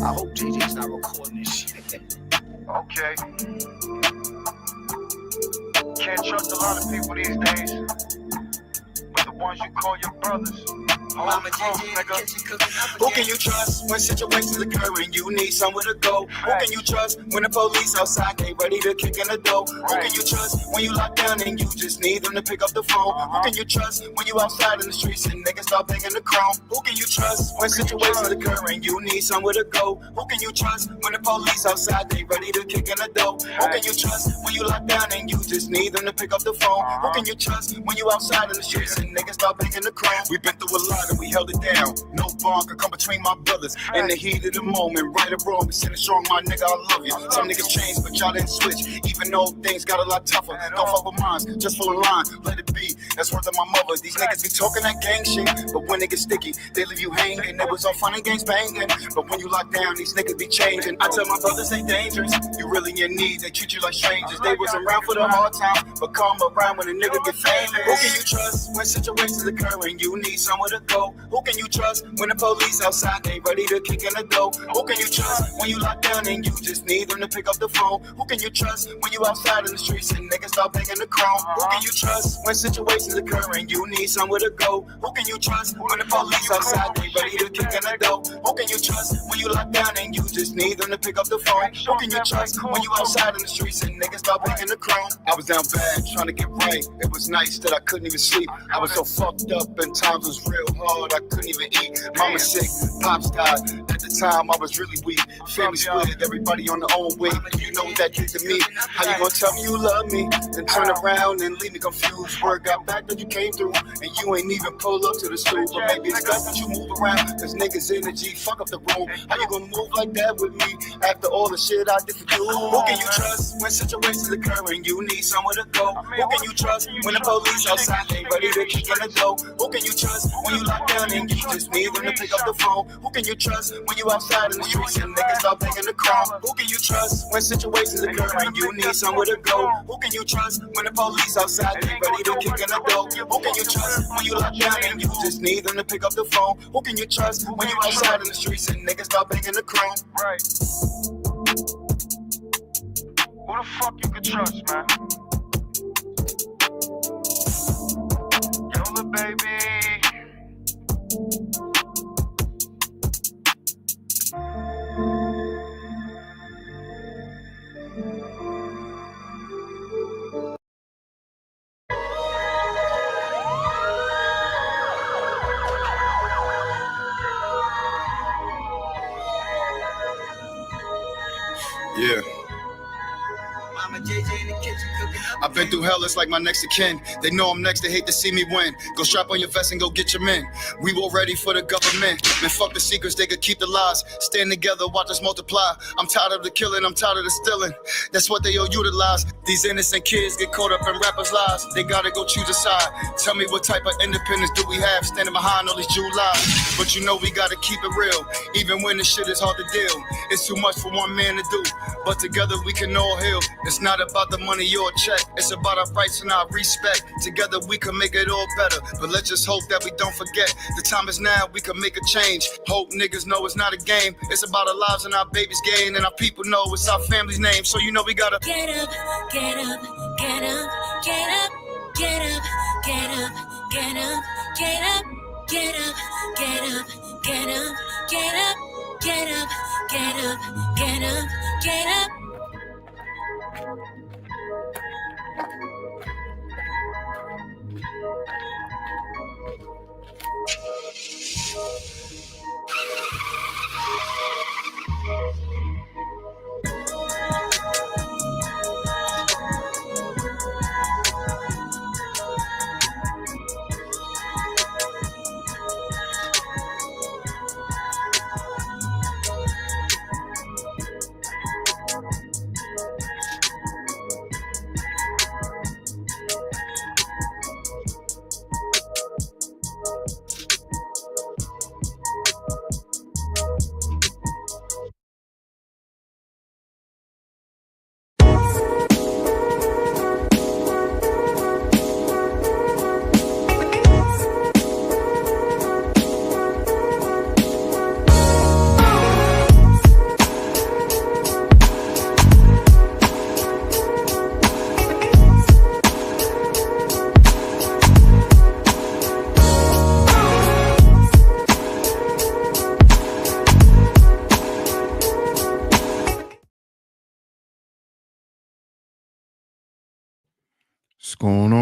I hope JJ's not recording this shit. Okay. Can't trust a lot of people these days, but the ones you call your brothers. Mama JJ in the kitchen cooking up Who again. can you trust when situations occur and you need somewhere to go? Who can you trust when the police outside they ready to kick in the door? Who can you trust when you locked down and you just need them to pick up the phone? Who can you trust when you outside in the streets and niggas start banging the chrome? Who can you trust when situations occur and you need somewhere to go? Who can you trust when the police outside they ready to kick in the door? Who can you trust when you locked down and you just need them to pick up the phone? Who can you trust when you outside in the streets and niggas start banging the chrome? We've been through a lot and we held it down. No bond could come between my brothers. In the heat of the moment, right or wrong, we sitting strong, my nigga, I love you. Some niggas changed, but y'all didn't switch. Even though things got a lot tougher. Don't fuck with mine, just full of line, let it be. That's worth of my mother. These niggas be talking that gang shit, but when they get sticky, they leave you hanging. It was all fun and games banging, but when you lock down, these niggas be changing. I tell my brothers they dangerous. You really in need, they treat you like strangers. They wasn't around for the hard time, but come around when a nigga get famous. Who can you trust when situations occur and you need somewhere to go? Who can you trust when the police outside they ready to kick in the door? Who can you trust when you lock down and you just need them to pick up the phone? Who can you trust when you outside in the streets and niggas start banging the chrome? Who can you trust when situations occur and you need somewhere to go? Who can you trust when the police outside they ready to kick in the door? Who can you trust when you lock down and you just need them to pick up the phone? Who can you trust when you outside in the streets and niggas start banging the chrome? I was down bad trying to get right. It was nice that I couldn't even sleep. I was so fucked up and times was real hard I couldn't even eat. Mama sick, pops died. At the time I was really weak. Family split, everybody on their own way. You know what that did to me. How you gonna tell me you love me, then turn around and leave me confused? Word got back that you came through, and you ain't even pull up to the stool. But maybe it's best that you move around, cause niggas energy fuck up the room. How you gonna move like that with me after all the shit I did for you? Who can you trust when situations occur and you need somewhere to go? Who can you trust when the police outside they ready to kick in the door? Who can you trust when you lock down and you just need them to pick up the phone? Who can you trust when you outside in the streets and niggas start banging the chrome? Who can you trust when situations occur and you need somewhere to go? Who can you trust when the police outside they ready to kick in the door? Who can you trust when you lock down and you just need them to pick up the phone? Who can you trust when you outside in the streets and niggas start banging the chrome? Right. Who the fuck you can trust, man? Yola, baby. Yeah. Mama JJ in the kitchen cooking up I've been through hell, it's like my next of kin. They know I'm next, they hate to see me win. Go strap on your vest and go get your men. We all ready for the government. Man, fuck the secrets, they could keep the lies. Stand together, watch us multiply. I'm tired of the killing, I'm tired of the stealing. That's what they all utilize. These innocent kids get caught up in rappers' lies. They gotta go choose a side. Tell me what type of independence do we have standing behind all these Jew lies? But you know we gotta keep it real, even when the shit is hard to deal. It's too much for one man to do, but together we can all heal. It's not about the money or a check, it's about our rights and our respect. Together we can make it all better, but let's just hope that we don't forget. The time is now, we can make a change. Hope niggas know it's not a game. It's about our lives and our babies' gain, and our people know it's our family's name. So you know we gotta get up, get up, get up, get up, get up, get up, get up, get up, get up, get up, get up, get up, get up, get up, get up, get up.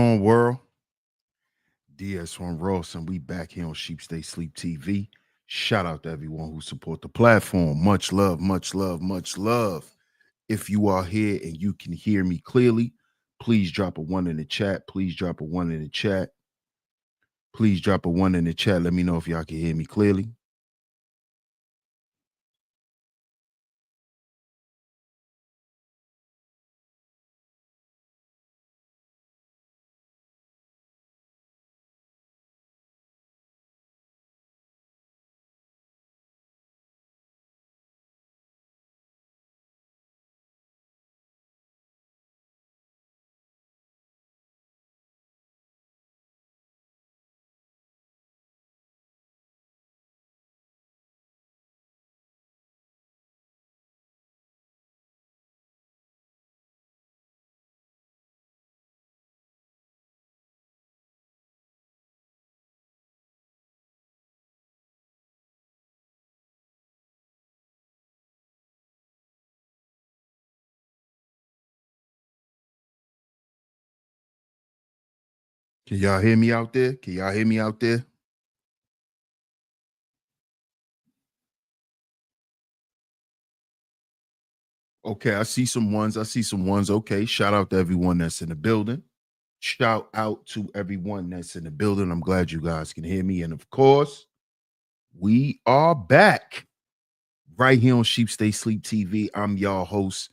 on, world? DS1 Ross, and we back here on Sheep Stay Sleep TV. Shout out to everyone who support the platform. Much love, much love, much love. If you are here and you can hear me clearly, please drop a 1 in the chat. Please drop a 1 in the chat. Please drop a 1 in the chat. Let me know if y'all can hear me clearly. Can y'all hear me out there? Can y'all hear me out there? Okay, I see some ones. I see some ones. Okay, shout out to everyone that's in the building. Shout out to everyone that's in the building. I'm glad you guys can hear me. And of course, we are back right here on Sheep Stay Sleep TV. I'm y'all host,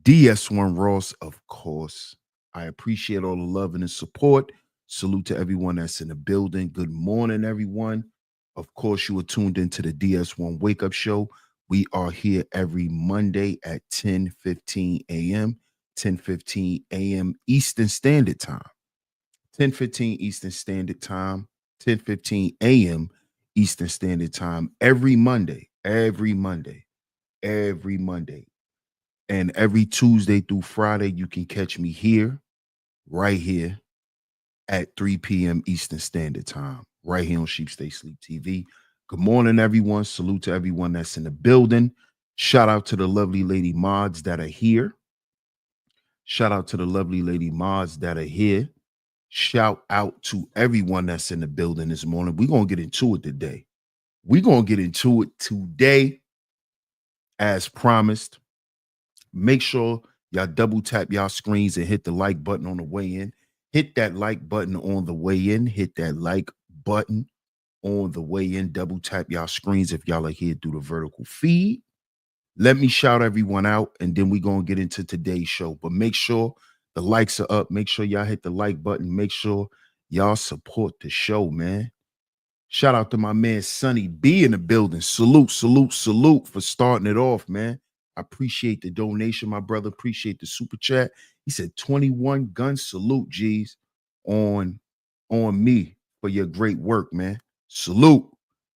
DS1 Ross, of course. I appreciate all the love and the support. Salute to everyone that's in the building. Good morning, everyone. Of course, you are tuned into the DS1 Wake Up Show. We are here every Monday at 10:15 a.m., 10:15 a.m. Eastern Standard Time. 10:15 Eastern Standard Time, 10:15 a.m. Eastern Standard Time every Monday, every Monday. And every Tuesday through Friday, you can catch me here, right here at 3 p.m. Eastern Standard Time, right here on Sheep Stay Sleep TV. Good morning, everyone. Salute to everyone that's in the building. Shout out to the lovely lady mods that are here. Shout out to the lovely lady mods that are here. Shout out to everyone that's in the building this morning. We're going to get into it today. We're going to get into it today as promised. Make sure y'all double tap y'all screens and hit the like button on the way in. Hit that like button on the way in. Hit that like button on the way in. Double tap y'all screens if y'all are here through the vertical feed. Let me shout everyone out, and then we're going to get into today's show. But make sure the likes are up. Make sure y'all hit the like button. Make sure y'all support the show, man. Shout out to my man Sonny B in the building. Salute, salute, salute for starting it off, man. I appreciate the donation, my brother. Appreciate the super chat. He said 21 gun salute, G's, on me for your great work, man. Salute,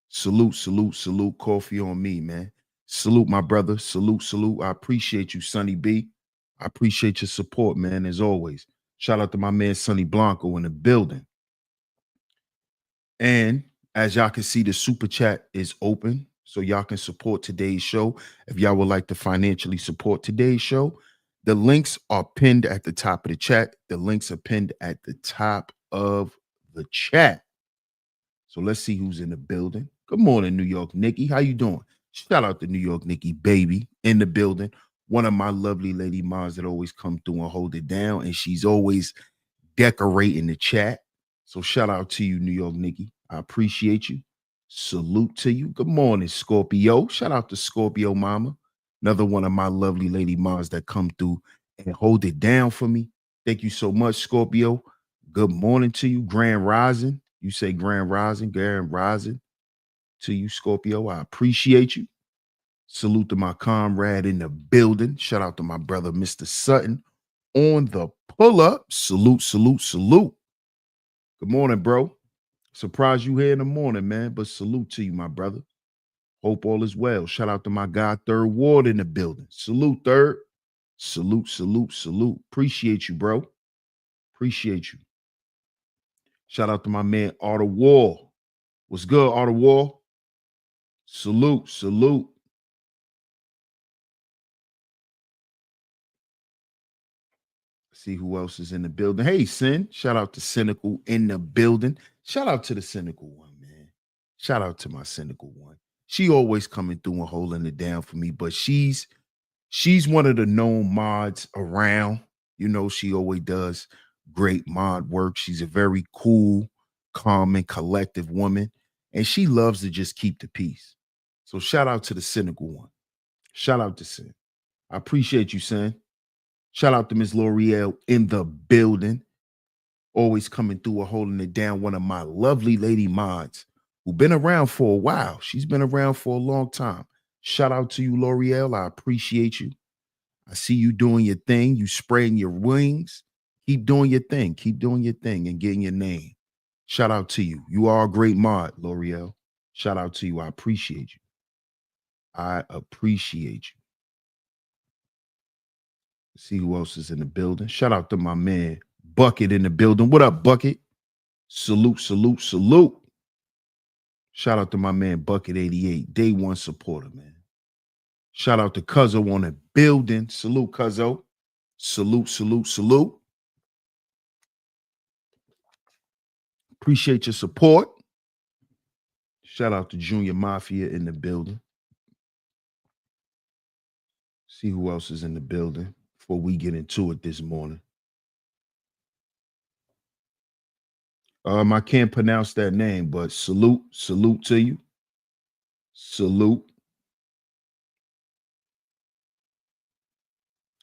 salute, salute, salute. Coffee on me, man. Salute, my brother. Salute, salute. I appreciate you, Sonny B. I appreciate your support, man, as always. Shout out to my man Sonny Blanco in the building. And as y'all can see, the super chat is open, so y'all can support today's show. If y'all would like to financially support today's show, the links are pinned at the top of the chat. The links are pinned at the top of the chat. So let's see who's in the building. Good morning, New York Nikki. How you doing? Shout out to New York Nikki, baby, in the building. One of my lovely lady moms that always come through and hold it down, and she's always decorating the chat. So shout out to you, New York Nikki. I appreciate you. Salute to you. Good morning, Scorpio. Shout out to Scorpio Mama. Another one of my lovely lady moms that come through and hold it down for me. Thank you so much, Scorpio. Good morning to you, Grand Rising. You say Grand Rising to you, Scorpio. I appreciate you. Salute to my comrade in the building. Shout out to my brother, Mr. Sutton, on the pull up. Salute, salute, salute. Good morning, bro. Surprised you here in the morning, man, but salute to you, my brother. Hope all is well. Shout out to my guy, Third Ward in the building. Salute, Third. Salute, salute, salute. Appreciate you, bro. Appreciate you. Shout out to my man, Arthur Wall. What's good, Arthur Wall? Salute, salute. See who else is in the building. Hey, Sin. Shout out to Cynical in the building. Shout out to the Cynical one, man. Shout out to my Cynical one. She always coming through and holding it down for me, but she's one of the known mods around. You know, she always does great mod work. She's a very cool, calm, and collective woman, and she loves to just keep the peace. So shout out to the Cynical one. Shout out to Sin. I appreciate you, Sin. Shout out to Miss L'Oreal in the building. Always coming through or holding it down. One of my lovely lady mods who've been around for a while. She's been around for a long time. Shout out to you, L'Oreal. I appreciate you. I see you doing your thing. You spraying your wings. Keep doing your thing. Keep doing your thing and getting your name. Shout out to you. You are a great mod, L'Oreal. Shout out to you. I appreciate you. I appreciate you. See who else is in the building. Shout out to my man Bucket in the building. What up, Bucket? Salute, salute, salute. Shout out to my man Bucket 88, day one supporter, man. Shout out to Cuzzo on the building. Salute, Cuzzo. Salute, salute, salute. Appreciate your support. Shout out to Junior Mafia in the building. See who else is in the building before we get into it this morning. I can't pronounce that name, but salute to you. Salute.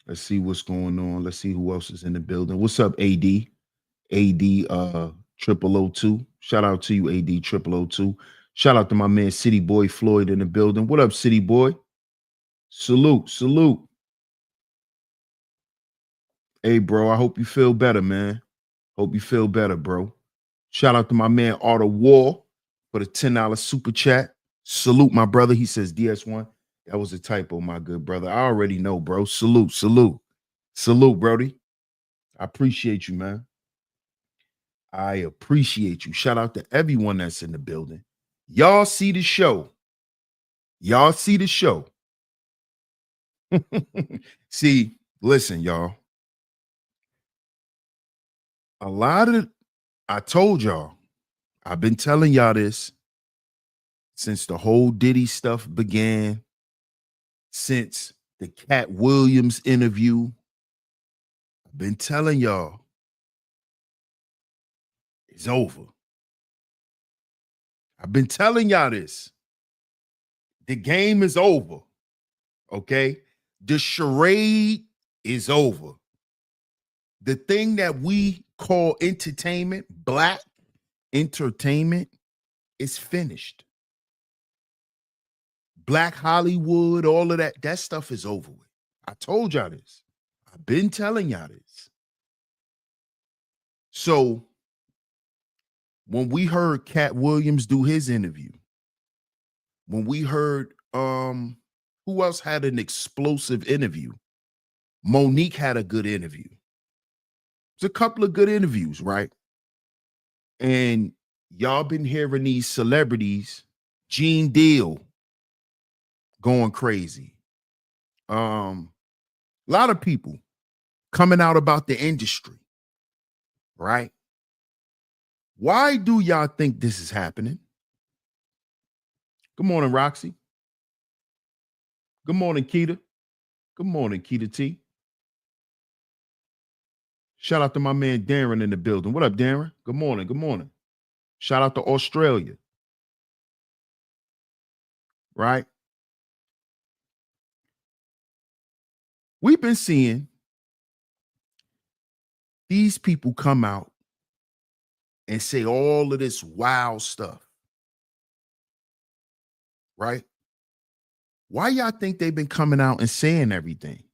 Let's see what's going on. Let's see who else is in the building. What's up, AD? AD 0002. Shout out to you, AD 0002. Shout out to my man City Boy Floyd in the building. What up, City Boy? Salute, salute. Hey, bro, I hope you feel better, man. Hope you feel better, bro. Shout out to my man Art of War for the $10 super chat. Salute, my brother. He says DS1. That was a typo, my good brother. I already know, bro. Salute, salute. Salute, Brody. I appreciate you, man. I appreciate you. Shout out to everyone that's in the building. Y'all see the show. Y'all see the show. See, listen, y'all. I told y'all, I've been telling y'all this since the whole Diddy stuff began, since the Cat Williams interview. I've been telling y'all, it's over. I've been telling y'all this. The game is over. Okay? The charade is over. The thing that we call entertainment, black entertainment, is finished. Black Hollywood, all of that stuff is over with. I told y'all this. I've been telling y'all this. So when we heard Cat Williams do his interview, when we heard who else had an explosive interview? Monique had a good interview. It's a couple of good interviews, right? And y'all been hearing these celebrities, Gene Deal going crazy. A lot of people coming out about the industry, right? Why do y'all think this is happening? Good morning, Roxy. Good morning, Keita. Good morning, Keita T. Shout out to my man Darren in the building. What up, Darren? Good morning. Good morning. Shout out to Australia. Right? We've been seeing these people come out and say all of this wild stuff. Right? Why y'all think they've been coming out and saying everything?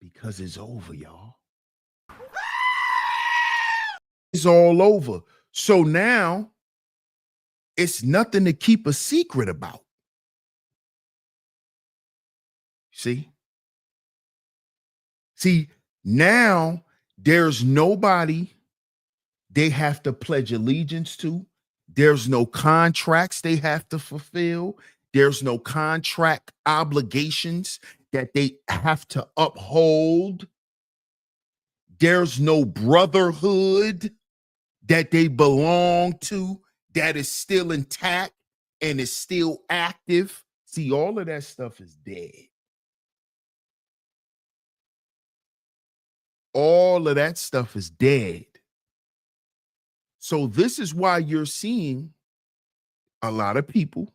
Because it's over, y'all. It's all over. So now it's nothing to keep a secret about. See, now there's nobody they have to pledge allegiance to. There's no contracts they have to fulfill. There's no contract obligations that they have to uphold. There's no brotherhood that they belong to that is still intact and is still active. See, all of that stuff is dead. All of that stuff is dead. So this is why you're seeing a lot of people,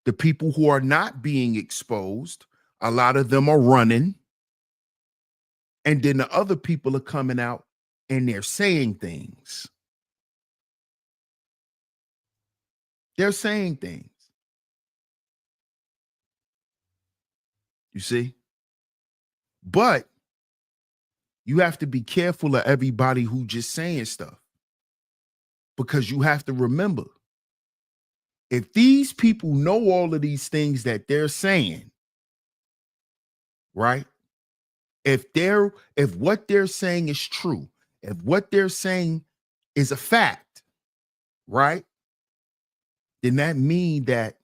the people who are not being exposed, a lot of them are running. And then the other people are coming out and they're saying things. They're saying things. You see? But you have to be careful of everybody who just saying stuff. Because you have to remember, if these people know all of these things that they're saying, right? If what they're saying is true, if what they're saying is a fact, right? Then that means that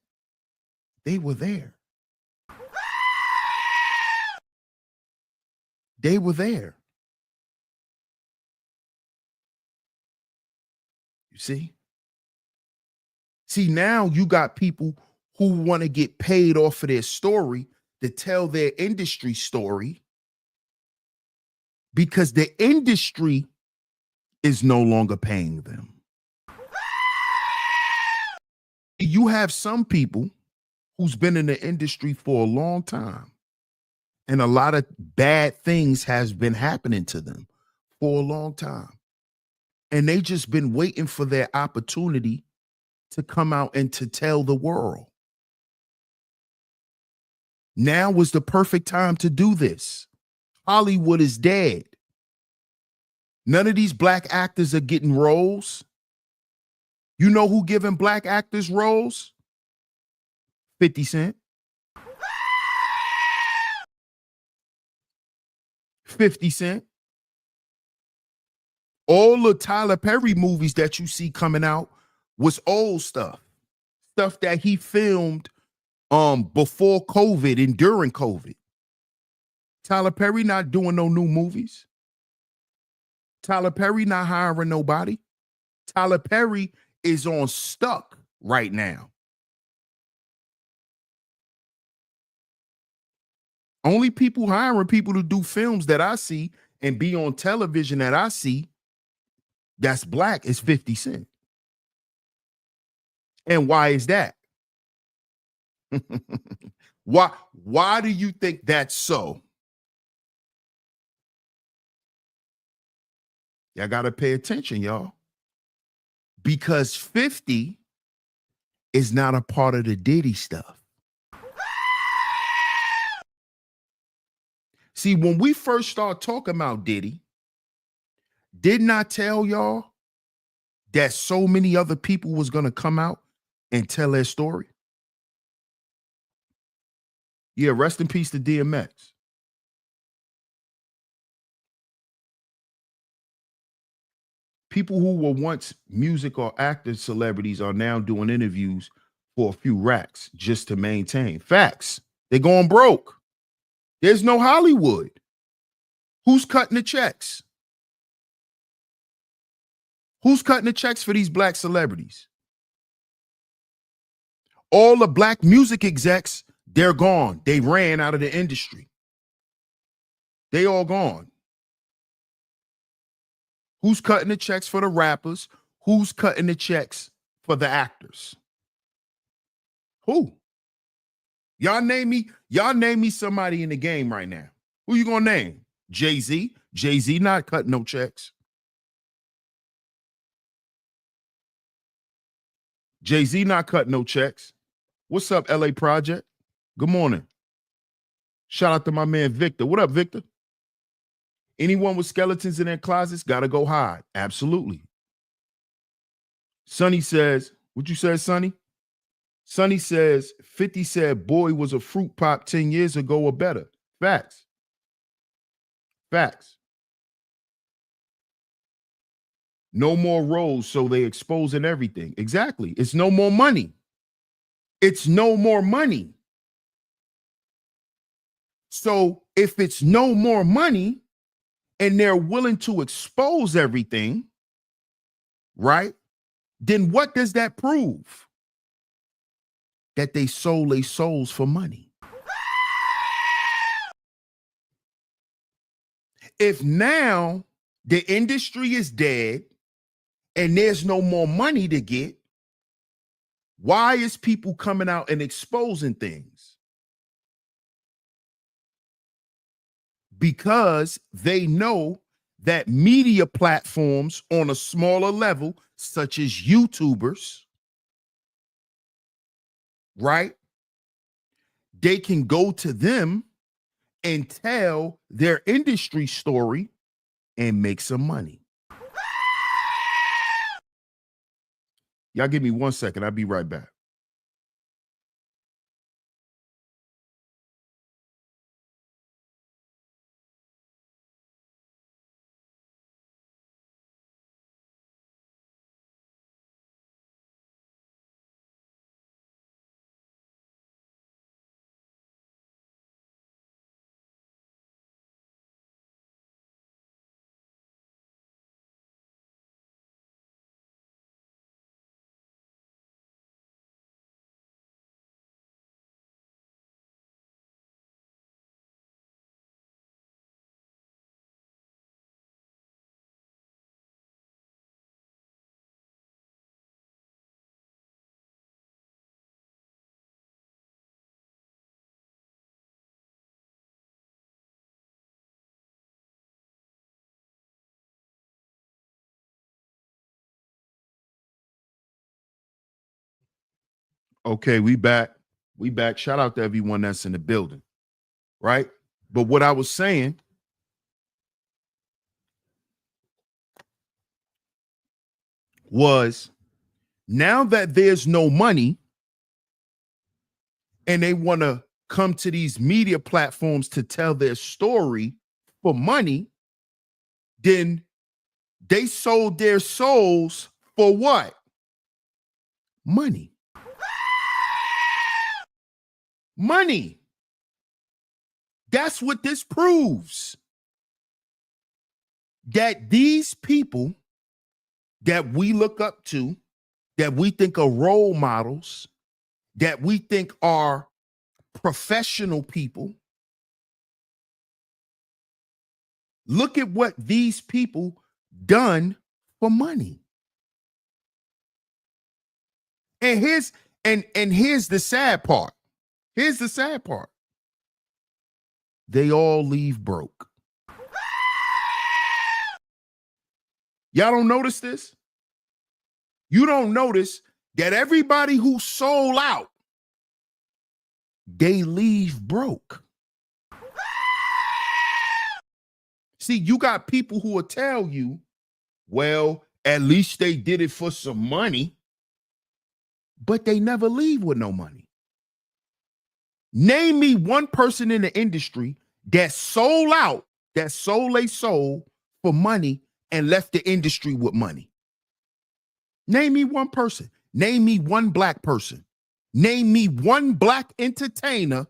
they were there. They were there. You see? See, now you got people who want to get paid off of their story to tell their industry story because the industry is no longer paying them. You have some people who's been in the industry for a long time, and a lot of bad things has been happening to them for a long time. And they just been waiting for their opportunity to come out and to tell the world. Now was the perfect time to do this. Hollywood is dead. None of these black actors are getting roles. You know who giving black actors roles? 50 Cent. 50 Cent. All the Tyler Perry movies that you see coming out was old stuff. Stuff that he filmed before COVID and during COVID. Tyler Perry not doing no new movies. Tyler Perry not hiring nobody. Tyler Perry is on stuck right now. Only people hiring people to do films that I see and be on television that I see that's black is 50 Cent. And why is that? Why do you think that's so? Y'all got to pay attention, y'all. Because 50 is not a part of the Diddy stuff. See, when we first start talking about Diddy, didn't I tell y'all that so many other people was going to come out and tell their story? Yeah, rest in peace to DMX. People who were once music or actor celebrities are now doing interviews for a few racks just to maintain. Facts. They're going broke. There's no Hollywood. Who's cutting the checks? Who's cutting the checks for these black celebrities? All the black music execs, they're gone. They ran out of the industry. They all gone. Who's cutting the checks for the rappers? Who's cutting the checks for the actors? Who? Y'all name me somebody in the game right now. Who you gonna name? Jay-Z? Jay-Z not cutting no checks. Jay-Z not cutting no checks. What's up, LA Project? Good morning. Shout out to my man Victor. What up, Victor? Anyone with skeletons in their closets gotta go hide. Absolutely. Sonny says, what you said, Sonny? Sonny says, 50 said boy was a fruit pop 10 years ago or better. Facts. Facts. No more roles, so they exposing everything. Exactly. It's no more money. It's no more money. So if it's no more money, and they're willing to expose everything, right? Then what does that prove? That they sold their souls for money. If now the industry is dead and there's no more money to get, why is people coming out and exposing things? Because they know that media platforms on a smaller level, such as YouTubers, right? They can go to them and tell their industry story and make some money. Y'all give me 1 second. I'll be right back. Okay, we back. We back. Shout out to everyone that's in the building, right? But what I was saying was, now that there's no money and they want to come to these media platforms to tell their story for money, then they sold their souls for what? Money. Money. That's what this proves. That these people that we look up to, that we think are role models, that we think are professional people, look at what these people done for money. And here's the sad part. Here's the sad part. They all leave broke. Y'all don't notice this? You don't notice that everybody who sold out, they leave broke. See, you got people who will tell you, well, at least they did it for some money, but they never leave with no money. Name me one person in the industry that sold out, that sold a soul for money and left the industry with money. Name me one person. Name me one black person. Name me one black entertainer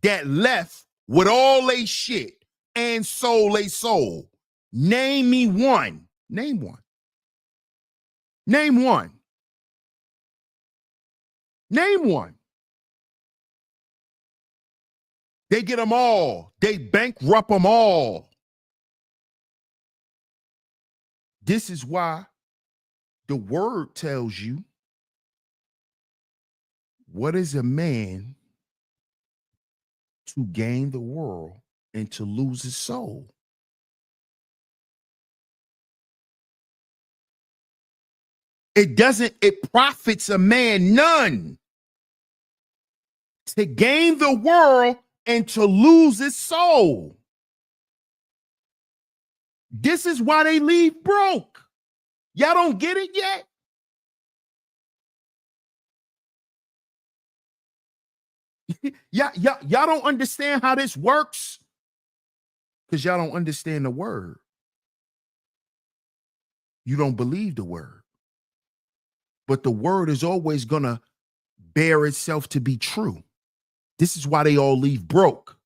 that left with all they shit and sold a soul. Name me one. Name one. Name one. Name one. They get them all. They bankrupt them all. This is why the word tells you, what is a man to gain the world and to lose his soul? It profits a man none to gain the world and to lose his soul. This is why they leave broke. Y'all don't get it yet? Y'all don't understand how this works? Because y'all don't understand the word. You don't believe the word. But the word is always going to bear itself to be true. This is why they all leave broke.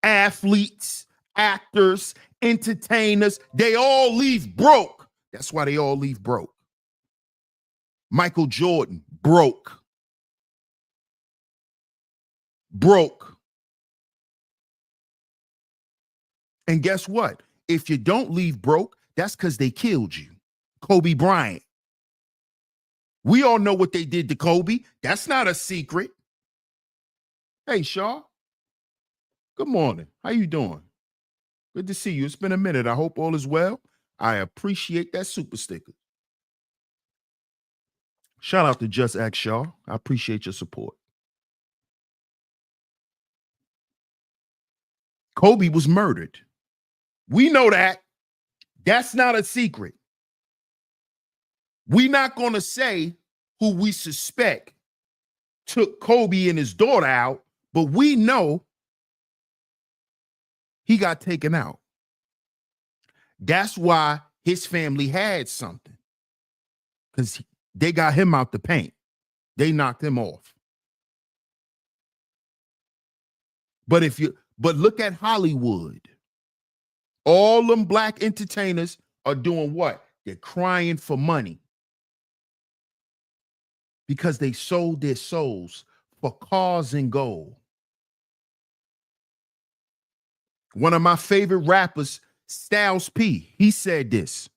Athletes, actors, entertainers, they all leave broke. That's why they all leave broke. Michael Jordan, broke. Broke. And guess what? If you don't leave broke, that's because they killed you. Kobe Bryant. We all know what they did to Kobe. That's not a secret. Hey, Shaw. Good morning. How you doing? Good to see you. It's been a minute. I hope all is well. I appreciate that super sticker. Shout out to Just Act Shaw. I appreciate your support. Kobe was murdered. We know that. That's not a secret. We're not going to say who we suspect took Kobe and his daughter out, but we know he got taken out. That's why his family had something, because they got him out the paint. They knocked him off. But look at Hollywood. All them black entertainers are doing what? They're crying for money because they sold their souls for cars and gold. One of my favorite rappers, Styles P, he said this: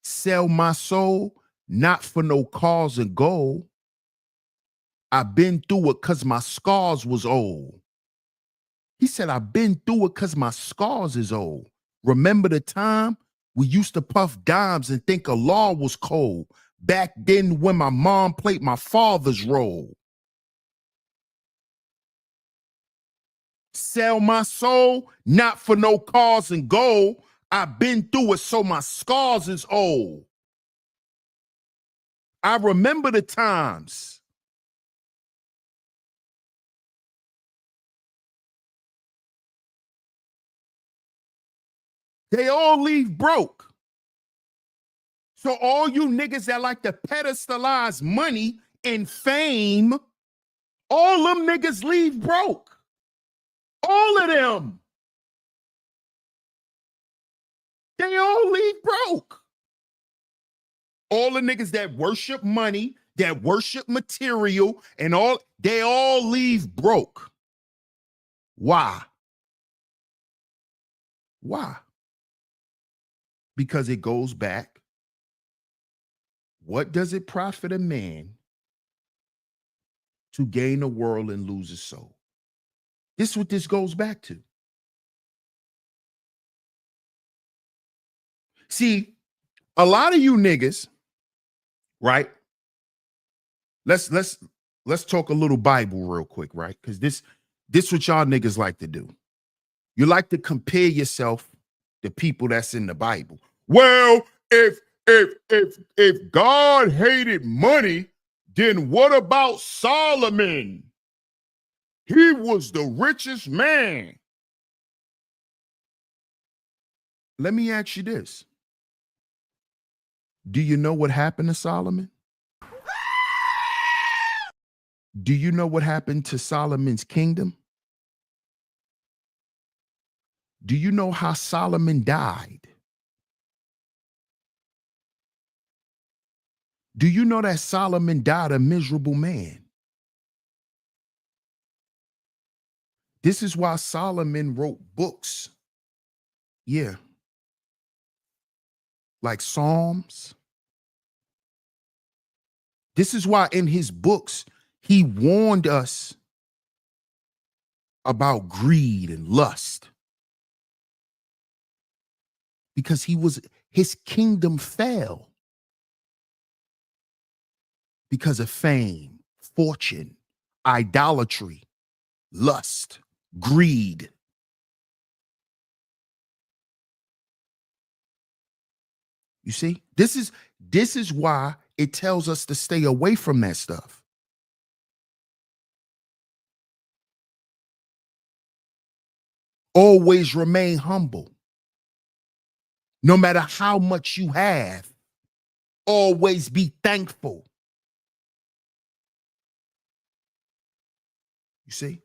sell my soul, not for no cars and gold. I've been through it because my scars was old. He said, I've been through it because my scars is old. Remember the time we used to puff dimes and think a law was cold? Back then when my mom played my father's role. Sell my soul, not for no cars and gold. I've been through it, so my scars is old. I remember the times. They all leave broke. So all you niggas that like to pedestalize money and fame, all them niggas leave broke. All of them. They all leave broke. All the niggas that worship money, that worship material, and all, they all leave broke. Why? Why? Because it goes back. What does it profit a man to gain the world and lose his soul? This is what this goes back to. See, a lot of you niggas, right? Let's talk a little Bible real quick, right? Because this what y'all niggas like to do. You like to compare yourself to people that's in the Bible. Well, if God hated money, then what about Solomon? He was the richest man. Let me ask you this. Do you know what happened to Solomon? Do you know what happened to Solomon's kingdom? Do you know how Solomon died? Do you know that Solomon died a miserable man? This is why Solomon wrote books. Yeah. Like Psalms. This is why in his books, he warned us about greed and lust. Because his kingdom fell because of fame, fortune, idolatry, lust, greed. You see, this is why it tells us to stay away from that stuff. Always remain humble. No matter how much you have, always be thankful. You see?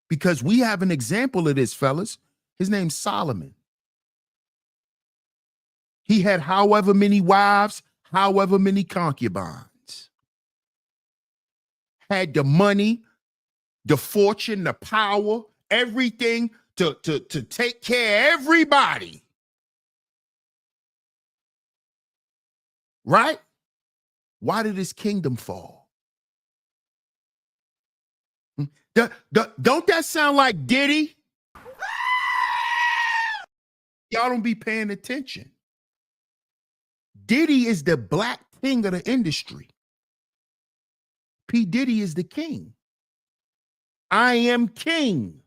Because we have an example of this, fellas. His name's Solomon. He had however many wives, however many concubines. Had the money, the fortune, the power, everything to take care of everybody. Right? Why did his kingdom fall? Don't that sound like Diddy? Y'all don't be paying attention. Diddy is the black king of the industry. P. Diddy is the king. I am king.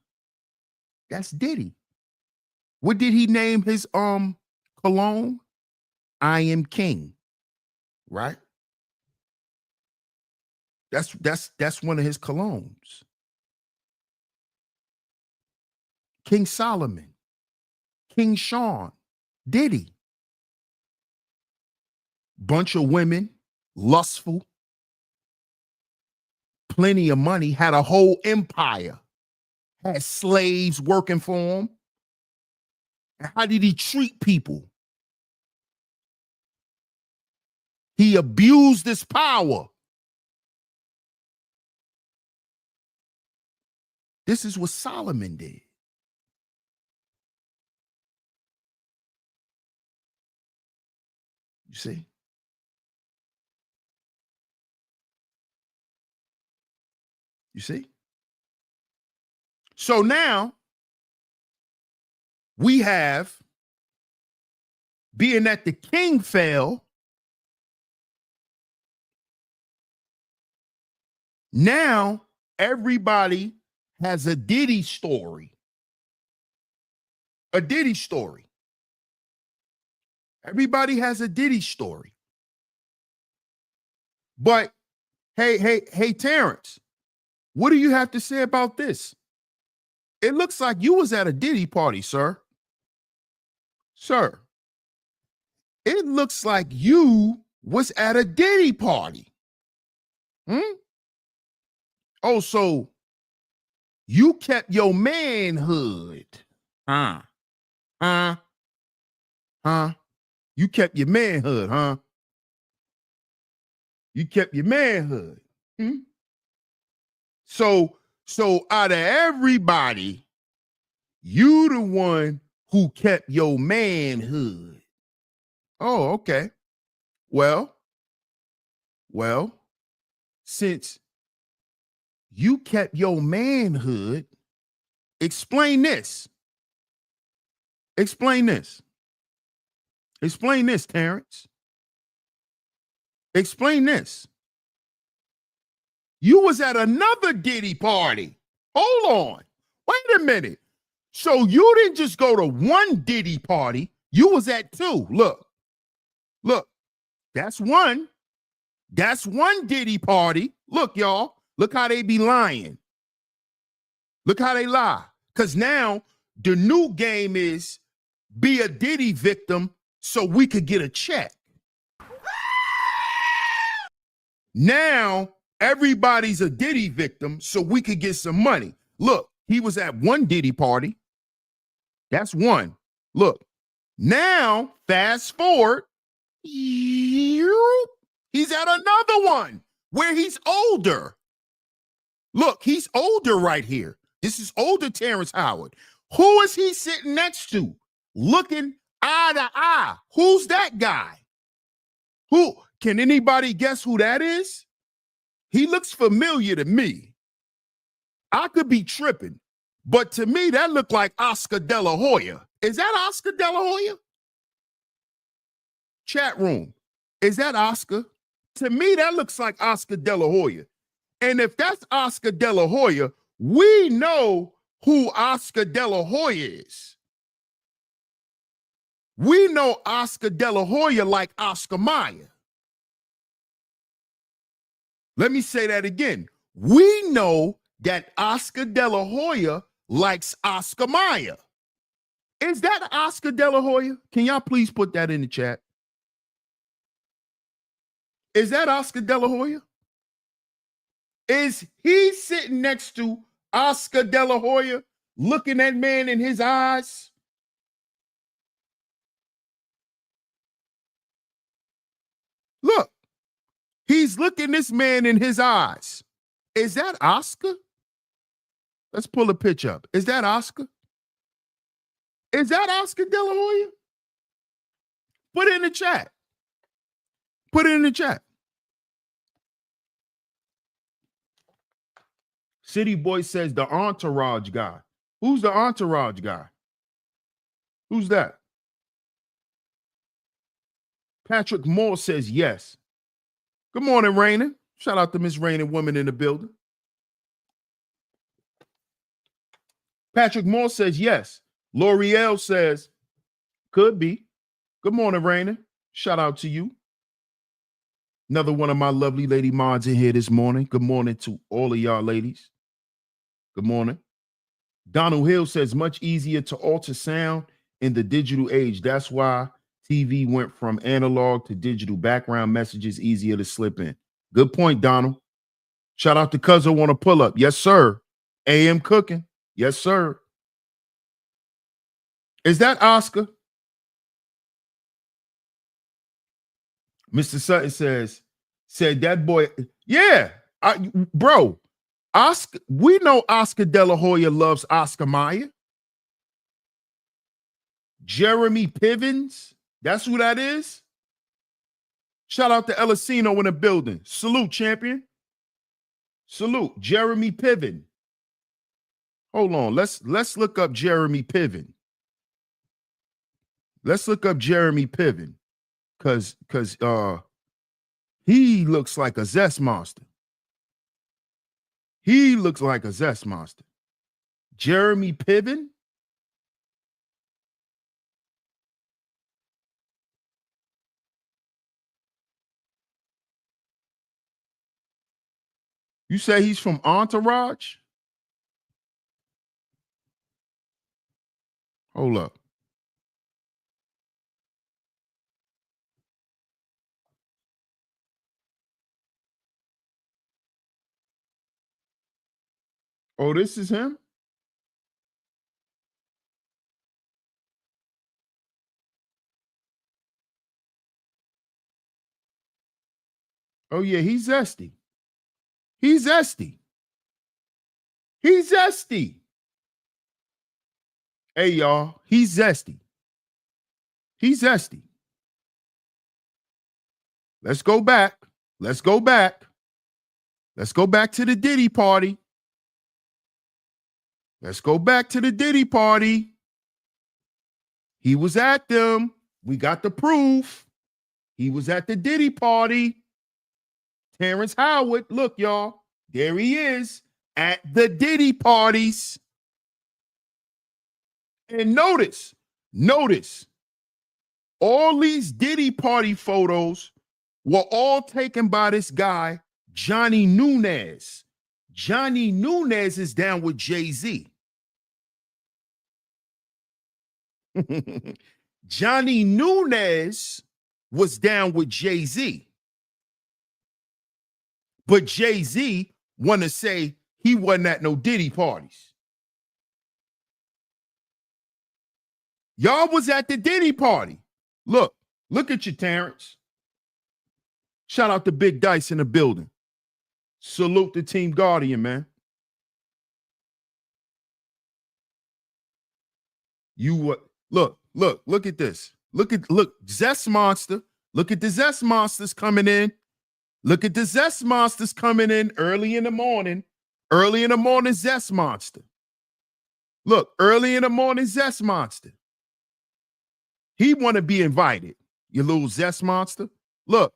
That's Diddy. What did he name his cologne? I am king. Right? That's one of his colognes. King Solomon, King Sean, Diddy. Bunch of women, lustful, plenty of money, had a whole empire, had slaves working for him. And how did he treat people? He abused his power. This is what Solomon did. You see? You see? So now we have, being that the king fell, now everybody has a Diddy story. A Diddy story. Everybody has a Diddy story. But hey, Terrance, what do you have to say about this? It looks like you was at a Diddy party, sir. Sir, it looks like you was at a Diddy party. Oh, so you kept your manhood. Huh? You kept your manhood, huh? You kept your manhood. So out of everybody, you the one who kept your manhood. Oh, okay. Well, since you kept your manhood, explain this. Explain this, Terrance. Explain this. You was at another Diddy party. Hold on. Wait a minute. So you didn't just go to one Diddy party. You was at two. Look. That's one. That's one Diddy party. Look, y'all. Look how they be lying. Look how they lie. Because now the new game is be a Diddy victim so we could get a check. Now everybody's a Diddy victim so we could get some money. Look, he was at one Diddy party. That's one. Look, now fast forward. He's at another one where he's older. Look, he's older right here. This is older Terrence Howard. Who is he sitting next to? Looking eye to eye. Who's that guy? Who? Can anybody guess who that is? He looks familiar to me. I could be tripping, but to me, that looked like Oscar De La Hoya. Is that Oscar De La Hoya? Chat room. Is that Oscar? To me, that looks like Oscar De La Hoya. And if that's Oscar De La Hoya, we know who Oscar De La Hoya is. We know Oscar De La Hoya like Oscar Mayer. Let me say that again. We know that Oscar De La Hoya likes Oscar Mayer. Is that Oscar De La Hoya? Can y'all please put that in the chat? Is that Oscar De La Hoya? Is he sitting next to Oscar De La Hoya looking that man in his eyes. Look, he's looking this man in his eyes. Is that Oscar? Let's pull a picture up. Is that Oscar? Is that Oscar De La Hoya? Put it in the chat. Put it in the chat. City Boy says the entourage guy. Who's the entourage guy? Who's that? Patrick Moore says yes. Good morning, Raina. Shout out to Miss Raina, woman in the building. Patrick Moore says yes. L'Oreal says could be. Good morning, Raina. Shout out to you. Another one of my lovely lady mods in here this morning. Good morning to all of y'all ladies. Good morning. Donald Hill says much easier to alter sound in the digital age. That's why TV went from analog to digital. Background messages easier to slip in. Good point, Donald. Shout out to Cuzzo on a pull-up. Yes, sir. AM cooking. Yes, sir. Is that Oscar? Mr. Sutton said that boy. Yeah, bro. Oscar, we know Oscar De La Hoya loves Oscar Mayer. Jeremy Pivens, that's who that is. Shout out to Elisino in the building. Salute, champion. Salute, Jeremy Piven. Hold on, let's look up Jeremy Piven. Let's look up Jeremy Piven, cause he looks like a zest monster. He looks like a zest monster. Jeremy Piven. You say he's from Entourage? Hold up. Oh, this is him? Oh, yeah, he's zesty. He's zesty. He's zesty. Hey, y'all, he's zesty. He's zesty. Let's go back. Let's go back. Let's go back to the Diddy party. Let's go back to the Diddy party. He was at them. We got the proof. He was at the Diddy party. Terrance Howard, look, y'all. There he is at the Diddy parties. And notice, all these Diddy party photos were all taken by this guy, Johnny Nunez. Johnny Nunez is down with Jay-Z. Johnny Nunez was down with Jay-Z. But Jay-Z want to say he wasn't at no Diddy parties. Y'all was at the Diddy party. Look at you, Terrance. Shout out to Big Dice in the building. Salute the Team Guardian, man. You what? Look at this. Look, Zest Monster. Look at the Zest Monsters coming in. Look at the Zest Monsters coming in early in the morning. Early in the morning, Zest Monster. Look, early in the morning, Zest Monster. He want to be invited, you little Zest Monster. Look,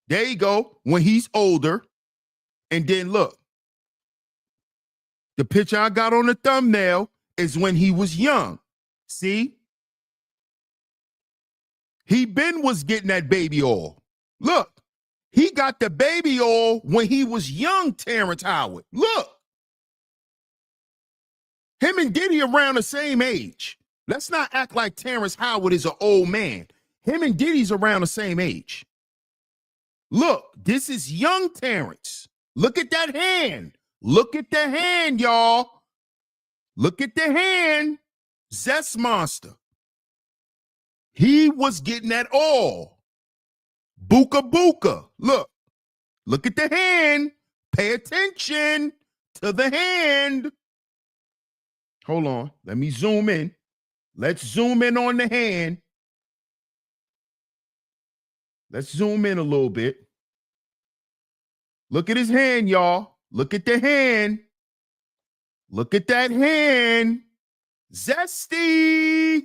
there you go. When he's older, and then look, the picture I got on the thumbnail is when he was young. See? He was getting that baby oil. Look, he got the baby oil when he was young, Terrance Howard. Look. Him and Diddy around the same age. Let's not act like Terrance Howard is an old man. Him and Diddy's around the same age. Look, this is young Terrance. Look at that hand. Look at the hand, y'all. Look at the hand. Zest Monster. He was getting that all. Buka Buka. Look at the hand. Pay attention to the hand. Hold on. Let me zoom in. Let's zoom in on the hand. Let's zoom in a little bit. Look at his hand, y'all. Look at the hand. Look at that hand. Zesty.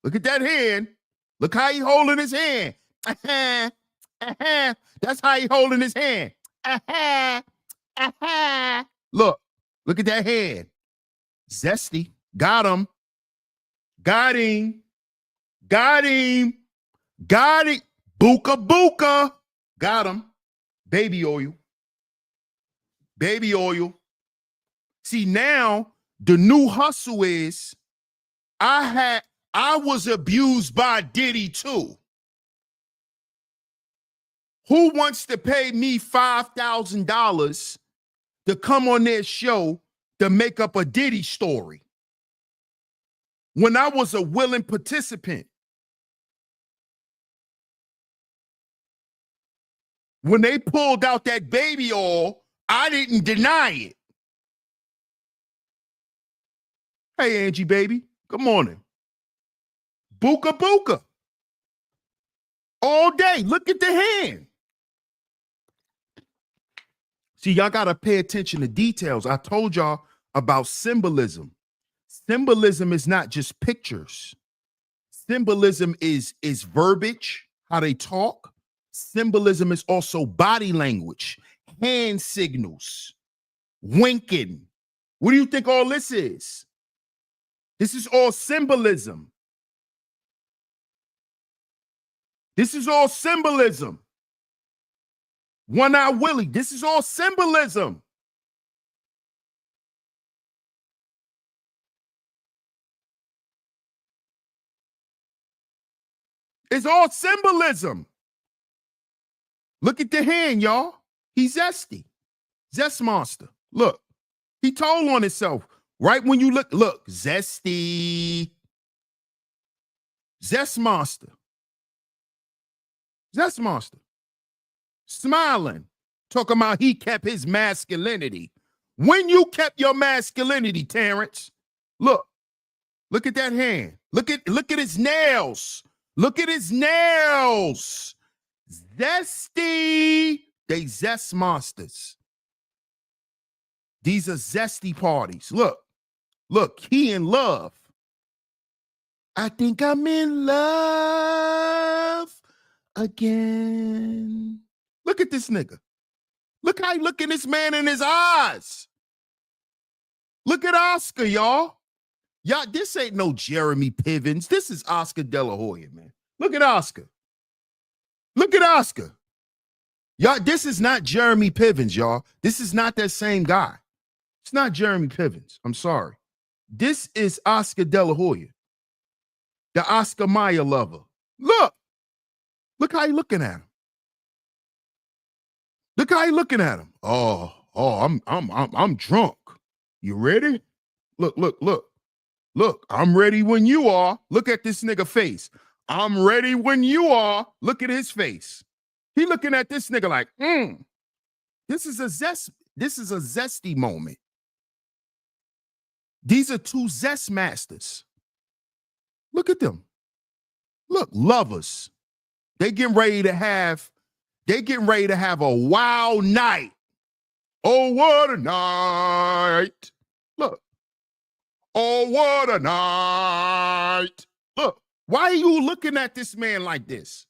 Look at that hand. Look how he holding his hand. That's how he holding his hand. Look at that hand. Zesty. Got him. Got him. Got him. Got it. Buka Buka. Got him. Baby oil. Baby oil. See, now the new hustle is I was abused by Diddy too. Who wants to pay me $5,000 to come on their show to make up a Diddy story when I was a willing participant? When they pulled out that baby oil, I didn't deny it. Hey, Angie, baby. Good morning. Buka Buka. All day. Look at the hand. See, y'all got to pay attention to details. I told y'all about symbolism. Symbolism is not just pictures. Symbolism is verbiage, how they talk. Symbolism is also body language, hand signals, winking. What do you think all this is? This is all symbolism. This is all symbolism. One Eye Willie, this is all symbolism. It's all symbolism. Look at the hand, y'all. He's zesty. Zest Monster. Look, he told on himself. Right when you look, zesty. Zest Monster. Zest Monster. Smiling. Talking about he kept his masculinity. When you kept your masculinity, Terrance, look at that hand. Look at his nails. Look at his nails. Zesty. They zest monsters. These are zesty parties. Look, he in love. I think I'm in love again. Look at this nigga. Look how he looking this man in his eyes. Look at Oscar, y'all. Y'all, this ain't no Jeremy Pivens. This is Oscar De La Hoya, man. Look at Oscar. Look at Oscar. Y'all, this is not Jeremy Pivens, y'all. This is not that same guy. It's not Jeremy Pivens. I'm sorry. This is Oscar De La Hoya, the Oscar Mayer lover. Look how he looking at him. Look how he looking at him. Oh, I'm drunk. You ready? Look, I'm ready when you are. Look at this nigga face. I'm ready when you are. Look at his face. He looking at this nigga like, this is a zesty moment. These are two zest masters. Look at them. Look, lovers. They getting ready to have a wild night. Oh, what a night. Look. Oh, what a night. Look, why are you looking at this man like this?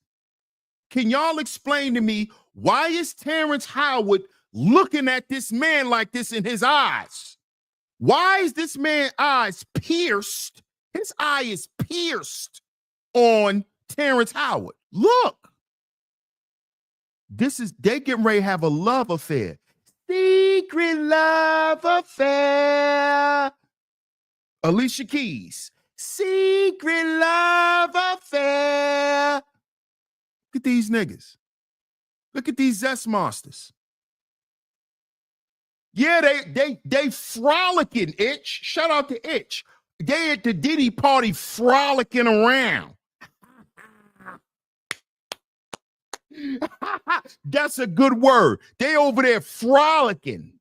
Can y'all explain to me why is Terrance Howard looking at this man like this in his eyes? Why is this man's eyes pierced? His eye is pierced on Terrance Howard. Look. They getting ready to have a love affair. Secret love affair. Alicia Keys. Secret love affair. Look at these niggas. Look at these zest monsters. Yeah, they frolicking, Itch. Shout out to Itch. They at the Diddy party frolicking around. That's a good word. They over there frolicking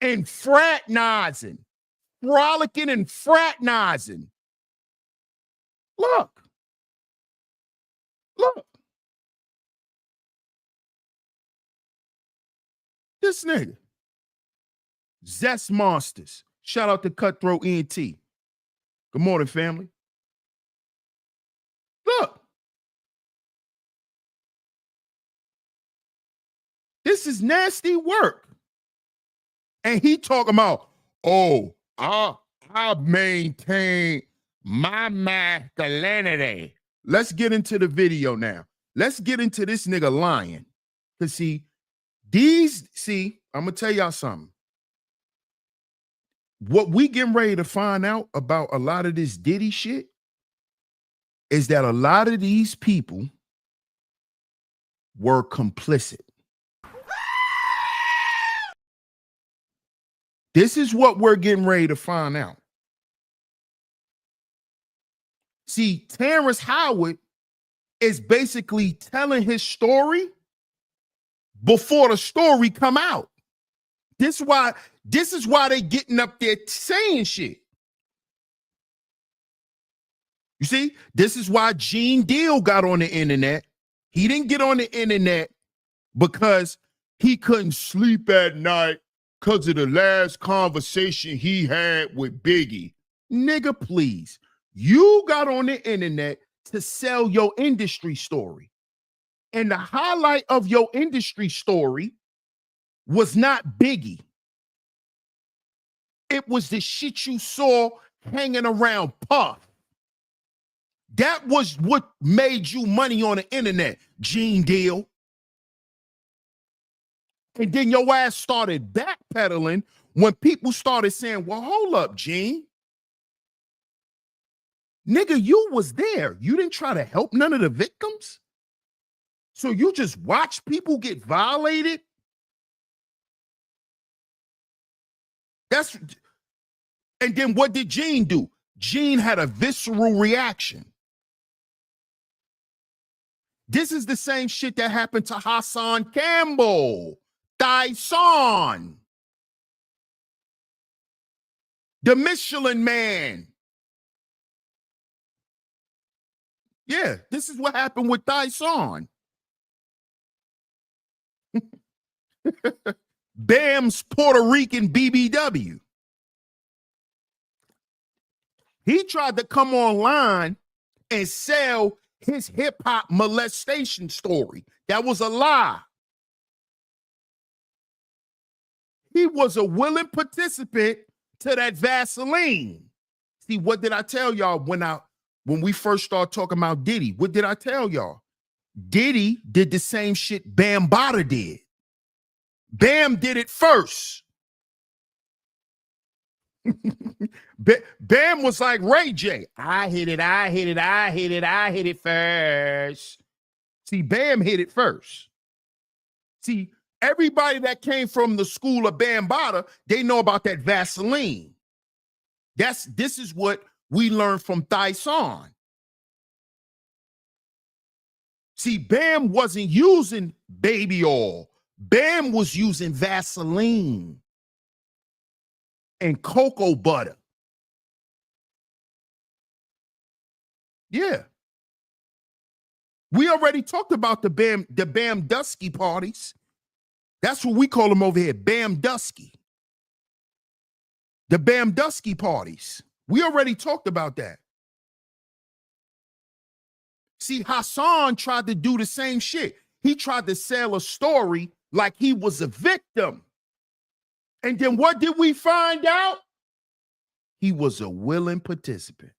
and fraternizing. Frolicking and fraternizing. Look. This nigga. Zest Monsters. Shout out to Cutthroat ENT. Good morning, family. Look. This is nasty work. And he talking about, oh, I maintain my masculinity. Let's get into the video now. Let's get into this nigga lying. Because see, I'm going to tell y'all something. What we getting ready to find out about a lot of this Diddy shit is that a lot of these people were complicit. This is what we're getting ready to find out. See, Terrance Howard is basically telling his story before the story come out. This is why they getting up there saying shit. You see, this is why Gene Deal got on the internet. He didn't get on the internet because he couldn't sleep at night because of the last conversation he had with Biggie. Nigga, please. You got on the internet to sell your industry story. And the highlight of your industry story was not Biggie. It was the shit you saw hanging around Puff. That was what made you money on the internet, Gene Deal. And then your ass started backpedaling when people started saying, well, hold up, Gene. Nigga, you was there. You didn't try to help none of the victims? So you just watch people get violated? And then what did Gene do? Gene had a visceral reaction. This is the same shit that happened to Hassan Campbell, Tyson, the Michelin Man. Yeah, this is what happened with Tyson. Bam's Puerto Rican BBW. He tried to come online and sell his hip-hop molestation story. That was a lie. He was a willing participant to that Vaseline. See, what did I tell y'all when we first started talking about Diddy? What did I tell y'all? Diddy did the same shit Bam Bada did. Bam did it first. Bam was like Ray J. I hit it first. See, Bam hit it first. See, everybody that came from the school of Bam Bada, they know about that Vaseline. This is what we learned from Tyson. See, Bam wasn't using baby oil. Bam was using Vaseline and cocoa butter. Yeah. We already talked about the Bam Dusky parties. That's what we call them over here, Bam Dusky. The Bam Dusky parties. We already talked about that. See, Hassan tried to do the same shit. He tried to sell a story like he was a victim. And then what did we find out? He was a willing participant.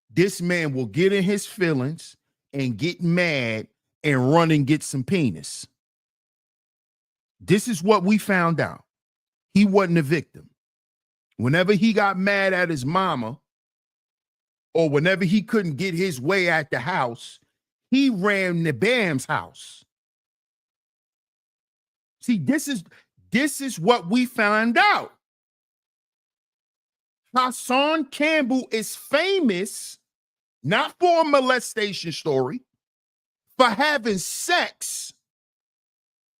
This man will get in his feelings and get mad and run and get some penis. This is what we found out. He wasn't a victim. Whenever he got mad at his mama, or whenever he couldn't get his way at the house, he ran to Bam's house. See, this is what we found out. Hassan Campbell is famous not for a molestation story, for having sex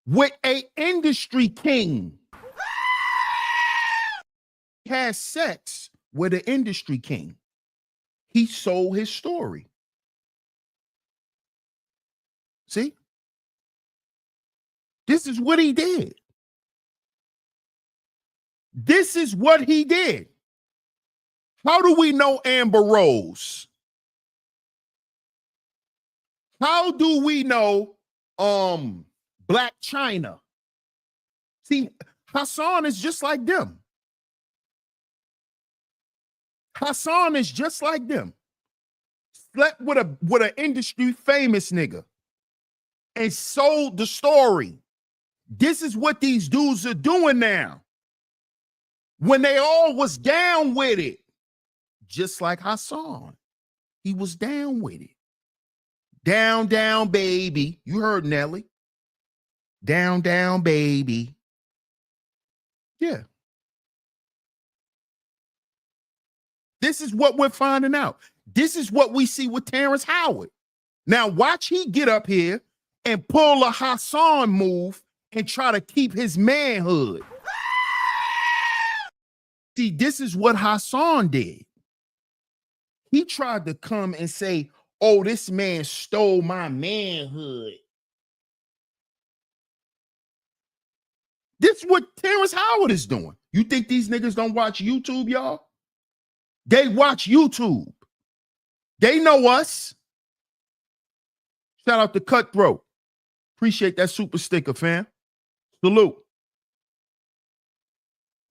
with an industry king. He has sex with an industry king. He sold his story. See? This is what he did. This is what he did. How do we know Amber Rose? How do we know Black China? See, Hassan is just like them. Hassan is just like them. Slept with an industry famous nigga and sold the story. This is what these dudes are doing now. When they all was down with it, just like Hassan, he was down with it. Down, down, baby. You heard Nelly. Down, down, baby. Yeah. This is what we're finding out. This is what we see with Terrance Howard. Now watch he get up here and pull a Hassan move and try to keep his manhood. See, this is what Hassan did. He tried to come and say, oh, this man stole my manhood. This is what Terrance Howard is doing. You think these niggas don't watch YouTube, y'all? They watch YouTube. They know us. Shout out to Cutthroat. Appreciate that super sticker, fam. Salute.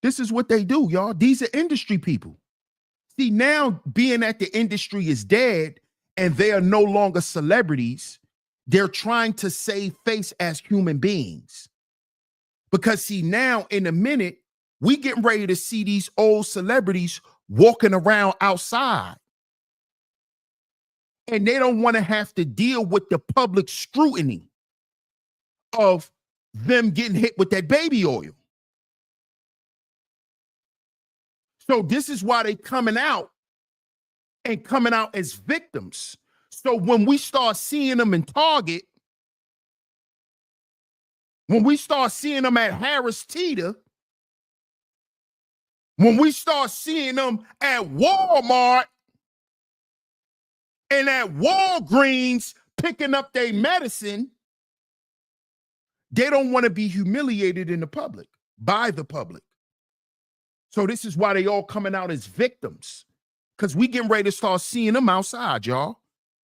This is what they do, y'all. These are industry people. See, now being that the industry is dead and they are no longer celebrities, they're trying to save face as human beings. Because see, now in a minute, we getting ready to see these old celebrities walking around outside. And they don't want to have to deal with the public scrutiny of them getting hit with that baby oil. So this is why they coming out as victims. So when we start seeing them in Target, when we start seeing them at Harris Teeter, when we start seeing them at Walmart and at Walgreens picking up their medicine, they don't want to be humiliated in the public, by the public. So this is why they all coming out as victims, because we getting ready to start seeing them outside, y'all,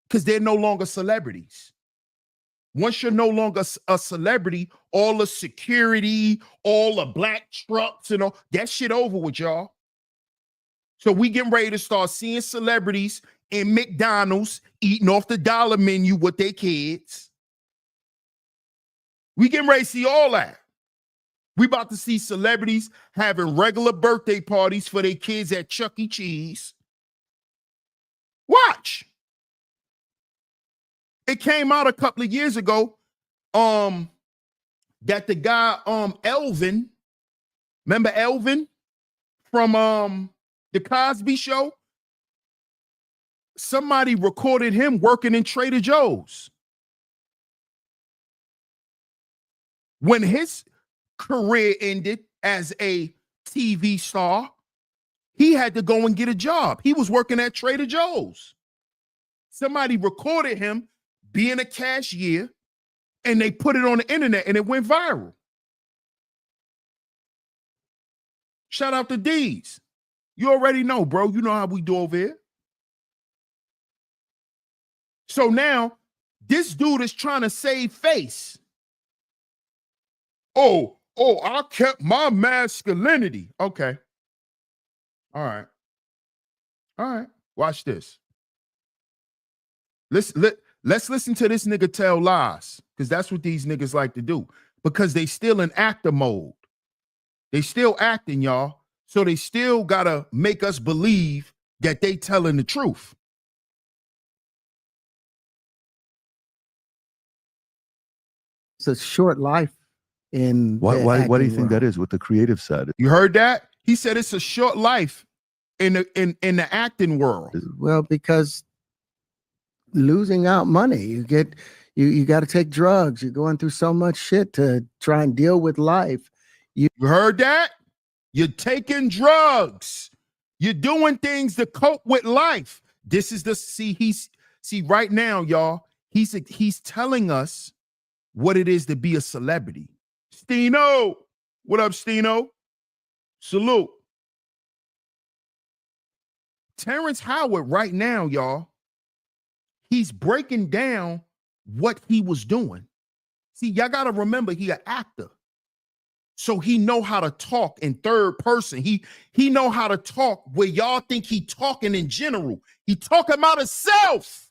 because they're no longer celebrities. Once you're no longer a celebrity, all the security, all the black trucks and all, that shit over with, y'all. So we getting ready to start seeing celebrities in McDonald's eating off the dollar menu with their kids. We getting ready to see all that. We about to see celebrities having regular birthday parties for their kids at Chuck E. Cheese. Watch. It came out a couple of years ago that the guy Elvin, remember Elvin from the Cosby Show? Somebody recorded him working in Trader Joe's. When his career ended as a TV star, he had to go and get a job. He was working at Trader Joe's. Somebody recorded him being a cashier, and they put it on the internet, and it went viral. Shout out to D's. You already know, bro. You know how we do over here. So now, this dude is trying to save face. Oh, I kept my masculinity. Okay. All right. Watch this. Let's listen to this nigga tell lies, because that's what these niggas like to do, because they still in actor mode. They still acting, y'all. So they still gotta make us believe that they telling the truth. It's a short life in Why the do you acting think that world. is with the creative side? You heard that? He said it's a short life in the acting world. Well, because losing out money, you got to take drugs. You're going through so much shit to try and deal with life. You heard that? You're taking drugs. You're doing things to cope with life. This is the see right now, y'all. He's telling us what it is to be a celebrity. Steno, what up, Steno? Salute. Terrance Howard right now, y'all. He's breaking down what he was doing. See, y'all got to remember he an actor. So he know how to talk in third person. He know how to talk where y'all think he talking in general. He talking about himself.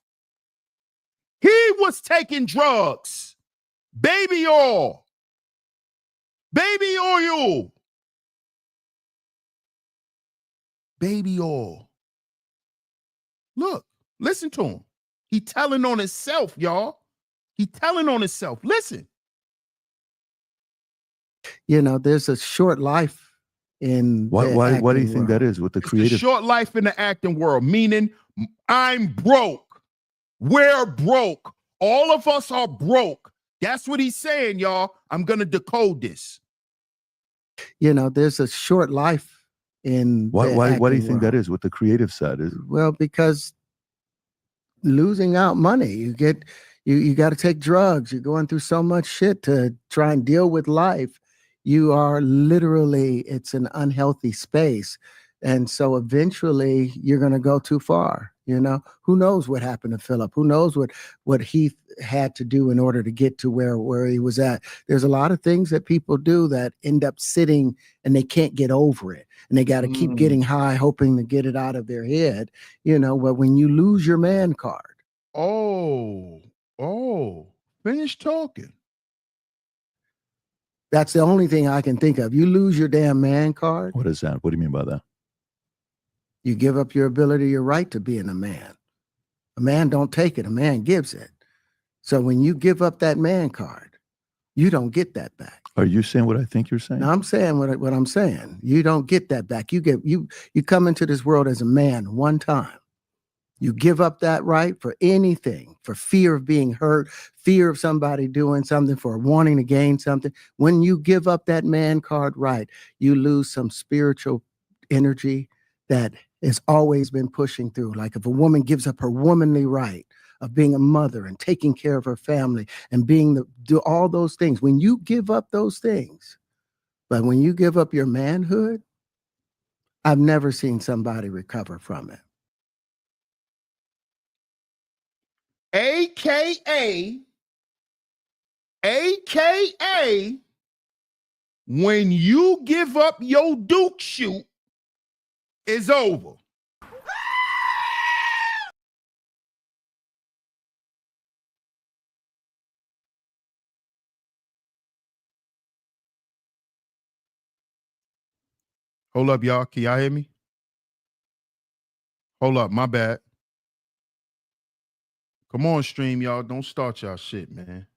He was taking drugs. Baby oil. Baby oil. Baby oil. Look, listen to him. He telling on himself, y'all. He telling on himself. Listen. You know, there's a short life in Why do you think world. that is with the It's creative? a short life in the acting world, meaning I'm broke. We're broke. All of us are broke. That's what he's saying, y'all. I'm going to decode this. You know, there's a short life in Why do you think world. that is with the creative side? Well, because losing out money, you got to take drugs. You're going through so much shit to try and deal with life. You are literally, it's an unhealthy space. And so eventually you're going to go too far. You know, who knows what happened to Philip? Who knows what he had to do in order to get to where he was at? There's a lot of things that people do that end up sitting and they can't get over it. And they got to keep getting high, hoping to get it out of their head. You know, but when you lose your man card. Oh, finish talking. That's the only thing I can think of. You lose your damn man card. What is that? What do you mean by that? You give up your ability, your right to being a man. A man don't take it. A man gives it. So when you give up that man card, you don't get that back. Are you saying what I think you're saying? Now I'm saying what I'm saying. You don't get that back. You come into this world as a man one time. You give up that right for anything, for fear of being hurt, fear of somebody doing something, for wanting to gain something. When you give up that man card right, you lose some spiritual energy that has always been pushing through. Like if a woman gives up her womanly right of being a mother and taking care of her family and do all those things, when you give up those things, but when you give up your manhood, I've never seen somebody recover from it. AKA, when you give up your Duke shoot, it's over. Hold up, y'all. Can y'all hear me? Hold up, my bad. Come on, stream, y'all. Don't start y'all shit, man.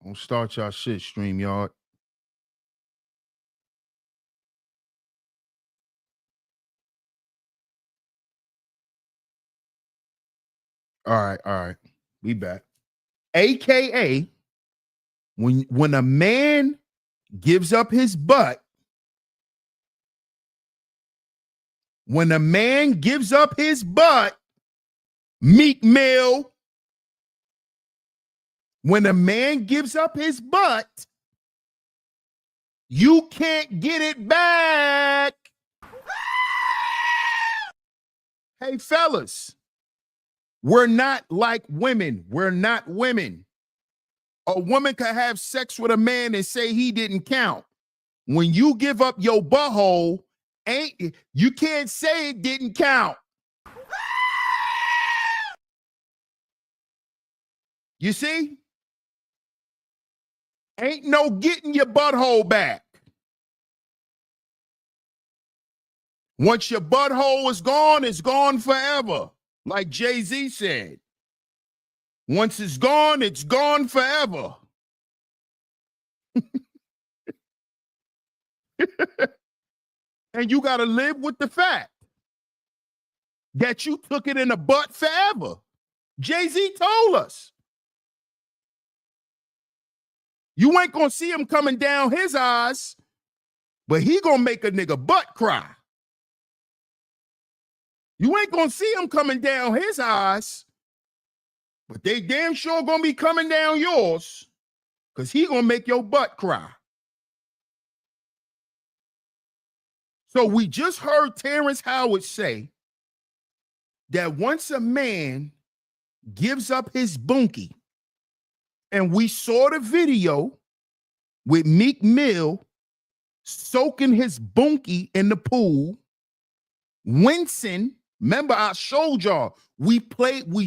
Don't start y'all shit, stream, y'all. All right. We back. AKA, when a man gives up his butt, Meek Mill, when a man gives up his butt, you can't get it back. Hey, fellas, we're not like women. We're not women. A woman could have sex with a man and say he didn't count. When you give up your butthole, you can't say it didn't count. You see? Ain't no getting your butthole back. Once your butthole is gone, it's gone forever. Like Jay-Z said. Once it's gone forever. And you got to live with the fact that you took it in the butt forever. Jay-Z told us. You ain't going to see him coming down his eyes, but he going to make a nigga butt cry. You ain't going to see him coming down his eyes, but they damn sure going to be coming down yours because he going to make your butt cry. So we just heard Terrance Howard say that once a man gives up his bunkie, and we saw the video with Meek Mill soaking his bunkie in the pool, wincing. Remember, I showed y'all, we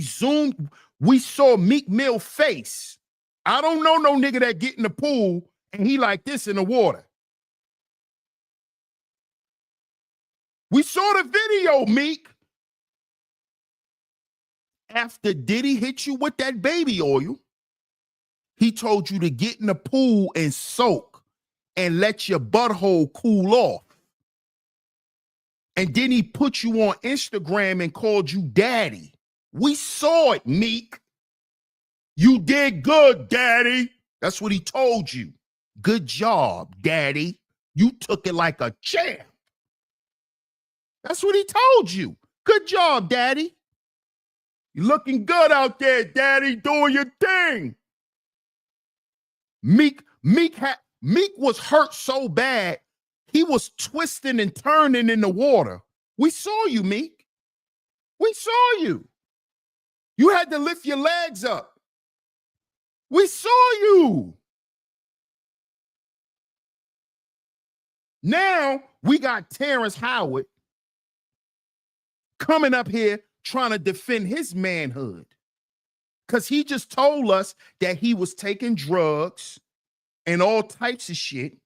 zoomed, we saw Meek Mill face. I don't know no nigga that get in the pool and he like this in the water. We saw the video, Meek. After Diddy hit you with that baby oil, he told you to get in the pool and soak and let your butthole cool off. And then he put you on Instagram and called you daddy. We saw it, Meek. You did good, daddy. That's what he told you. Good job, daddy. You took it like a champ. That's what he told you. Good job, daddy. You're looking good out there, daddy, doing your thing. Meek was hurt so bad, he was twisting and turning in the water. We saw you, Meek. We saw you. You had to lift your legs up. We saw you. Now we got Terrance Howard coming up here trying to defend his manhood. Because he just told us that he was taking drugs and all types of shit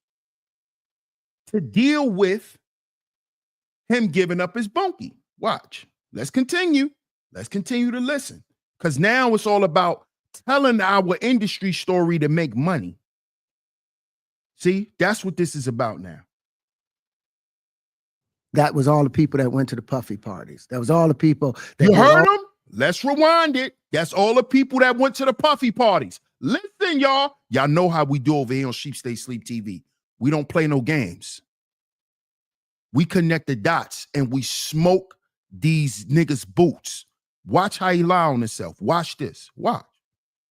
to deal with him giving up his bunkie. Watch. Let's continue. Let's continue to listen. Because now it's all about telling our industry story to make money. See, that's what this is about now. That was all the people that went to the Puffy parties. That was all the people. That You heard them? Let's rewind it. That's all the people that went to the Puffy parties. Listen, y'all. Y'all know how we do over here on Sheep Stay Sleep TV. We don't play no games. We connect the dots and we smoke these niggas' boots. Watch how he lie on himself. Watch this. Watch.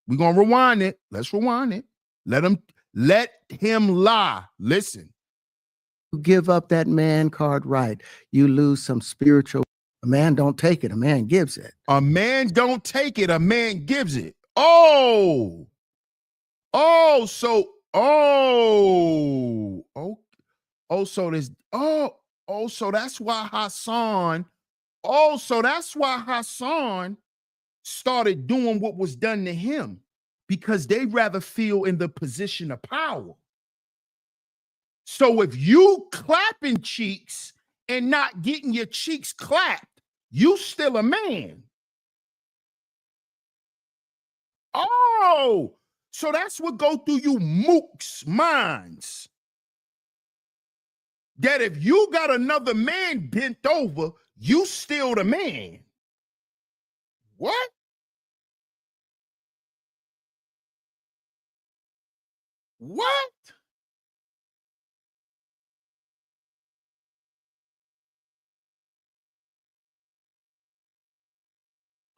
We're going to rewind it. Let's rewind it. Let him lie. Listen. You give up that man card right, you lose some spiritual. A man don't take it, a man gives it. A man don't take it, a man gives it. Oh, so that's why Hassan started doing what was done to him, because they rather feel in the position of power. So if you clapping cheeks and not getting your cheeks clapped, you still a man. Oh, so that's what go through you mooks' minds. That if you got another man bent over, you still the man. What? What?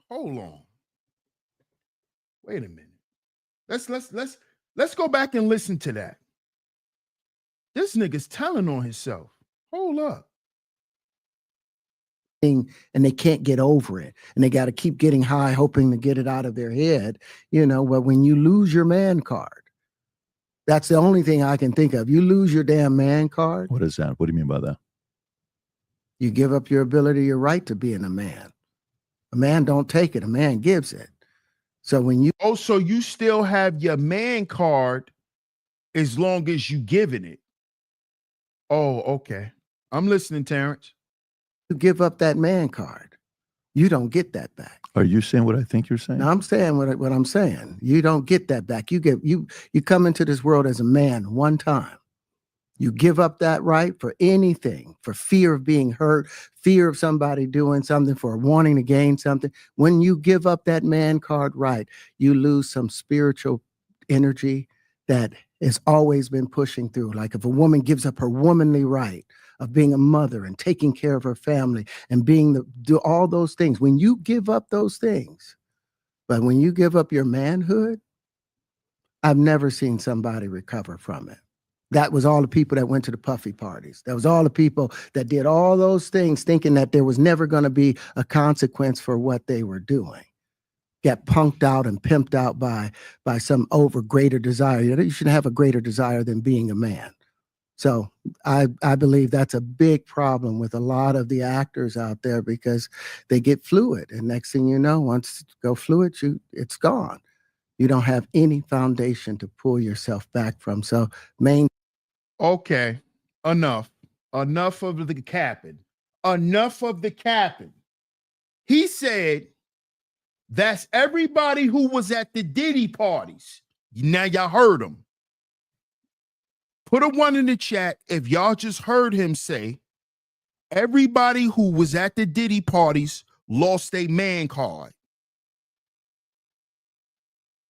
Hold on. Wait a minute. Let's go back and listen to that. This nigga's telling on himself. Hold up. And they can't get over it. And they got to keep getting high, hoping to get it out of their head. You know, but when you lose your man card, that's the only thing I can think of. You lose your damn man card. What is that? What do you mean by that? You give up your ability, your right to being a man. A man don't take it, a man gives it. So when you so you still have your man card as long as you giving it. Oh, okay. I'm listening, Terrance. give up that man card, You don't get that back. Are you saying what I think you're saying? Now I'm saying what I'm saying. You don't get that back. You come into this world as a man one time. You give up that right for anything, for fear of being hurt, fear of somebody doing something, for wanting to gain something. When you give up that man card right, you lose some spiritual energy that has always been pushing through. Like if a woman gives up her womanly right of being a mother and taking care of her family and do all those things, when you give up those things, but when you give up your manhood, I've never seen somebody recover from it. That was all the people that went to the puffy parties. That was all the people that did all those things thinking that there was never going to be a consequence for what they were doing. Get punked out and pimped out by some greater desire. You shouldn't have a greater desire than being a man. So I believe that's a big problem with a lot of the actors out there because they get fluid. And next thing you know, once you go fluid, it's gone. You don't have any foundation to pull yourself back from. So Okay, enough of the capping. Enough of the capping. He said that's everybody who was at the Diddy parties. Now y'all heard him. Put a 1 in the chat if y'all just heard him say everybody who was at the Diddy parties lost a man card.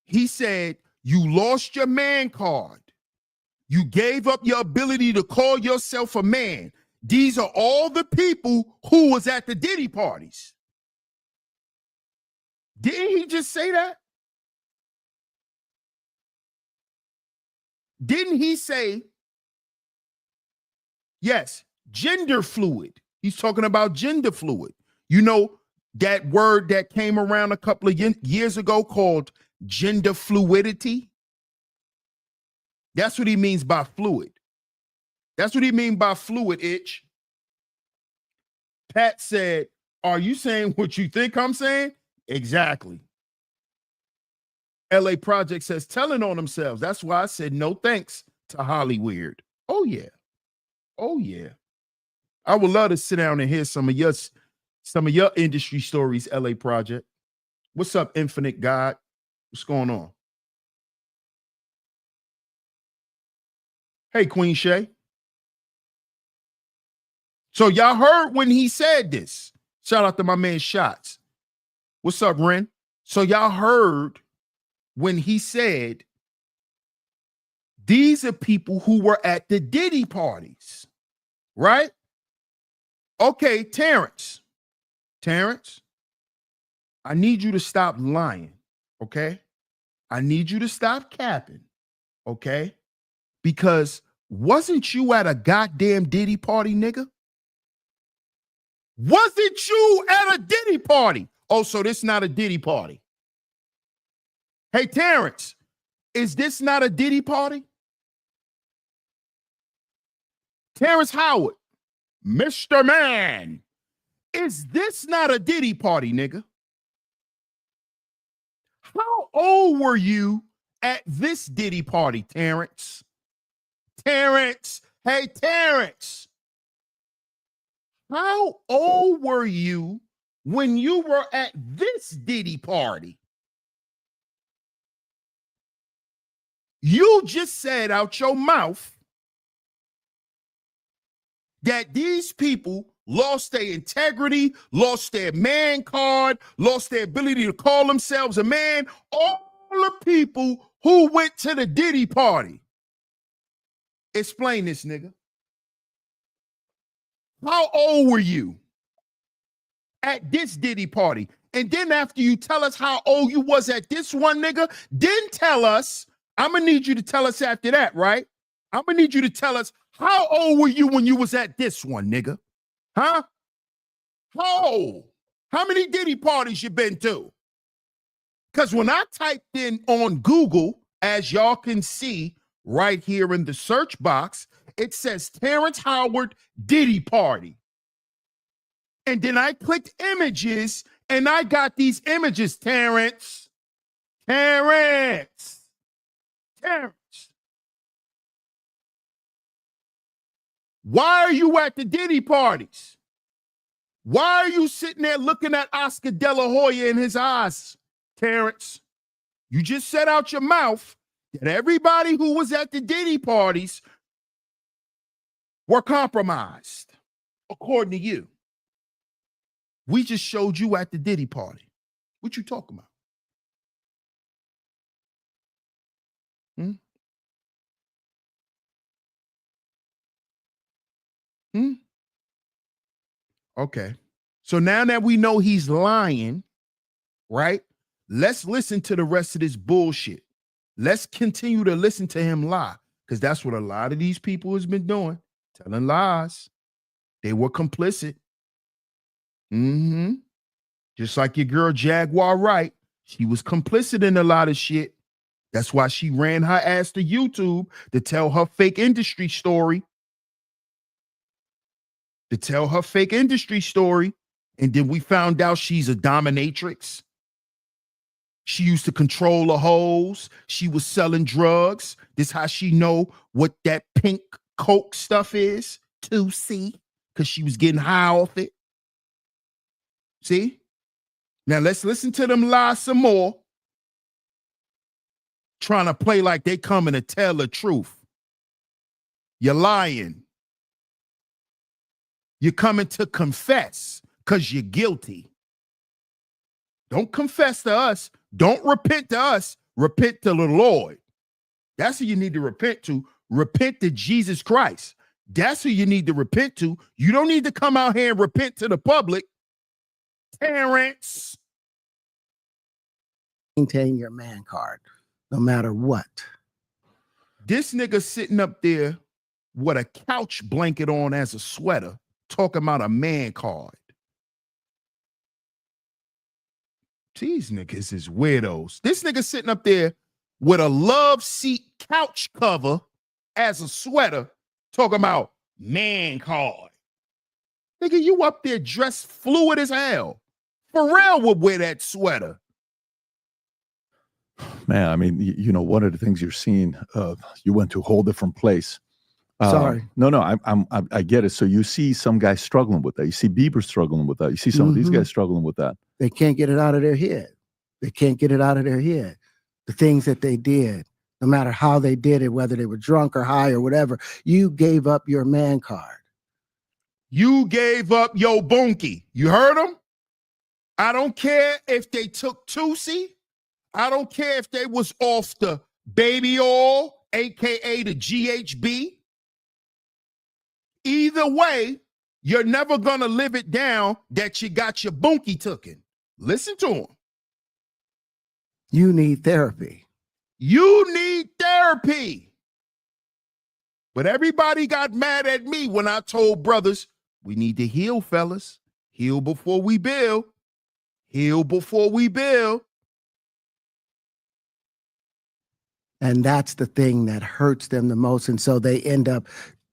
He said you lost your man card. You gave up your ability to call yourself a man. These are all the people who was at the Diddy parties. Didn't he just say that? Didn't he say, yes, gender fluid? He's talking about gender fluid. You know, that word that came around a couple of years ago called gender fluidity? That's what he means by fluid. That's what he means by fluid, Itch. Pat said, are you saying what you think I'm saying? Exactly. LA Project says, telling on themselves. That's why I said no thanks to Hollyweird. Oh, yeah. Oh, yeah. I would love to sit down and hear some of your industry stories, LA Project. What's up, Infinite God? What's going on? Hey, Queen Shay. So y'all heard when he said this. Shout out to my man Shots. What's up, Ren? So y'all heard when he said these are people who were at the Diddy parties, right? Okay, Terrance, I need you to stop lying, okay? I need you to stop capping, okay? Because wasn't you at a goddamn Diddy party, nigga? Wasn't you at a Diddy party? Oh, so this not a Diddy party. Hey, Terrance, is this not a Diddy party? Terrence Howard, Mr. Man, is this not a Diddy party, nigga? How old were you at this Diddy party, Terrance? Terrance, hey, Terrance. How old were you when you were at this Diddy party? You just said out your mouth that these people lost their integrity, lost their man card, lost their ability to call themselves a man. All the people who went to the Diddy party. Explain this, nigga. How old were you at this Diddy party? And then after you tell us how old you was at this one, nigga, then tell us, I'm going to need you to tell us after that, right? I'm going to need you to tell us how old were you when you was at this one, nigga? Huh? How old? How many Diddy parties you been to? Because when I typed in on Google, as y'all can see right here in the search box, it says Terrence Howard Diddy party. And then I clicked images and I got these images, Terrance. Why are you at the Diddy parties? Why are you sitting there looking at Oscar De La Hoya in his eyes, Terrance? You just said out your mouth that everybody who was at the Diddy parties were compromised, according to you. We just showed you at the Diddy party. What you talking about? Hmm? Hmm? Okay. So now that we know he's lying, right? Let's listen to the rest of this bullshit. Let's continue to listen to him lie, because that's what a lot of these people has been doing, telling lies. They were complicit. Just like your girl Jaguar Wright, she was complicit in a lot of shit. That's why she ran her ass to YouTube to tell her fake industry story. And then we found out she's a dominatrix. She used to control the hoes. She was selling drugs. This how she know what that pink coke stuff is, 2C, because she was getting high off it. See? Now let's listen to them lie some more. Trying to play like they coming to tell the truth. You're lying. You're coming to confess because you're guilty. Don't confess to us. Don't repent to us. Repent to the Lord. That's who you need to repent to. Repent to Jesus Christ. That's who you need to repent to. You don't need to come out here and repent to the public. Terrance. Maintain your man card, no matter what. This nigga sitting up there with a couch blanket on as a sweater, talking about a man card. These niggas is weirdos. This nigga sitting up there with a love seat couch cover as a sweater, talking about man card. Nigga, you up there dressed fluid as hell. Pharrell would wear that sweater. Man, I mean, you know, one of the things you're seeing, you went to a whole different place. Sorry. No, I get it. So you see some guys struggling with that. You see Bieber struggling with that. You see some of these guys struggling with that. They can't get it out of their head. The things that they did, no matter how they did it, whether they were drunk or high or whatever, you gave up your man card. You gave up your bunkie. You heard them? I don't care if they took 2C. I don't care if they was off the baby oil, AKA the GHB. Either way, you're never going to live it down that you got your bunkie tooken. Listen to him. You need therapy. You need therapy. But everybody got mad at me when I told brothers, we need to heal, fellas. Heal before we build. Heal before we build. And that's the thing that hurts them the most. And so they end up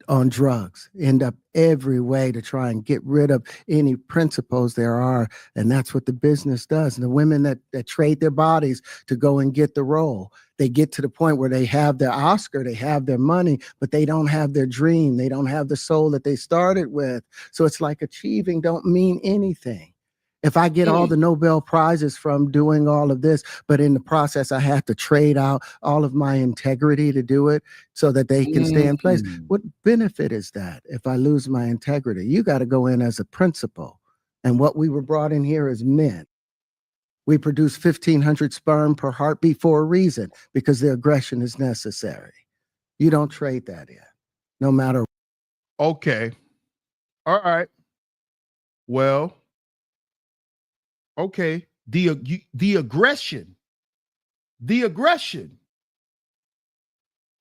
on drugs, end up every way to try and get rid of any principles there are. And that's what the business does. And the women that trade their bodies to go and get the role, they get to the point where they have their Oscar, they have their money, but they don't have their dream. They don't have the soul that they started with. So it's like achieving don't mean anything. If I get all the Nobel Prizes from doing all of this, but in the process, I have to trade out all of my integrity to do it so that they can stay in place. What benefit is that if I lose my integrity? You got to go in as a principal. And what we were brought in here as men. We produce 1,500 sperm per heartbeat for a reason, because the aggression is necessary. You don't trade that in, no matter. Okay. All right. Well, okay, the aggression.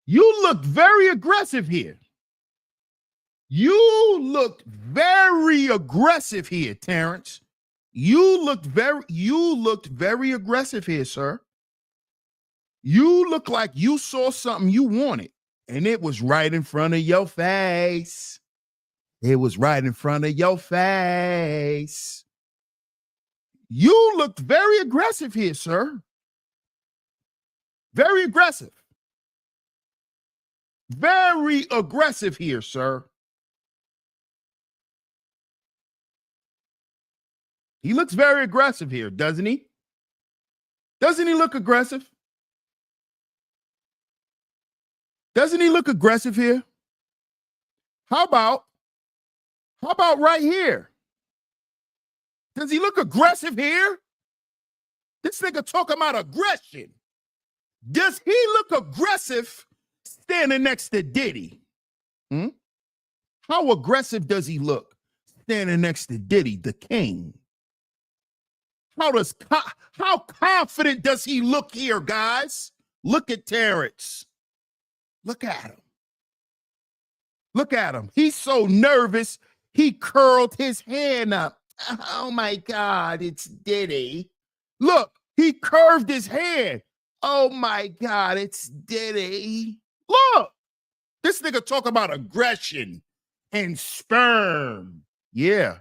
You look very aggressive here. You looked very aggressive here, Terrance. You looked very aggressive here, sir. You look like you saw something you wanted, and it was right in front of your face. It was right in front of your face. You looked very aggressive here, sir. Very aggressive. Very aggressive here, sir. He looks very aggressive here, doesn't he? Doesn't he look aggressive? Doesn't he look aggressive here? How about right here? Does he look aggressive here? This nigga talking about aggression. Does he look aggressive standing next to Diddy? How aggressive does he look standing next to Diddy, the king? How confident does he look here, guys? Look at Terrance. Look at him. Look at him. He's so nervous, he curled his hand up. Oh my God, it's Diddy. Look, he curved his hand. Oh my God, it's Diddy. Look, this nigga talk about aggression and sperm. Yeah.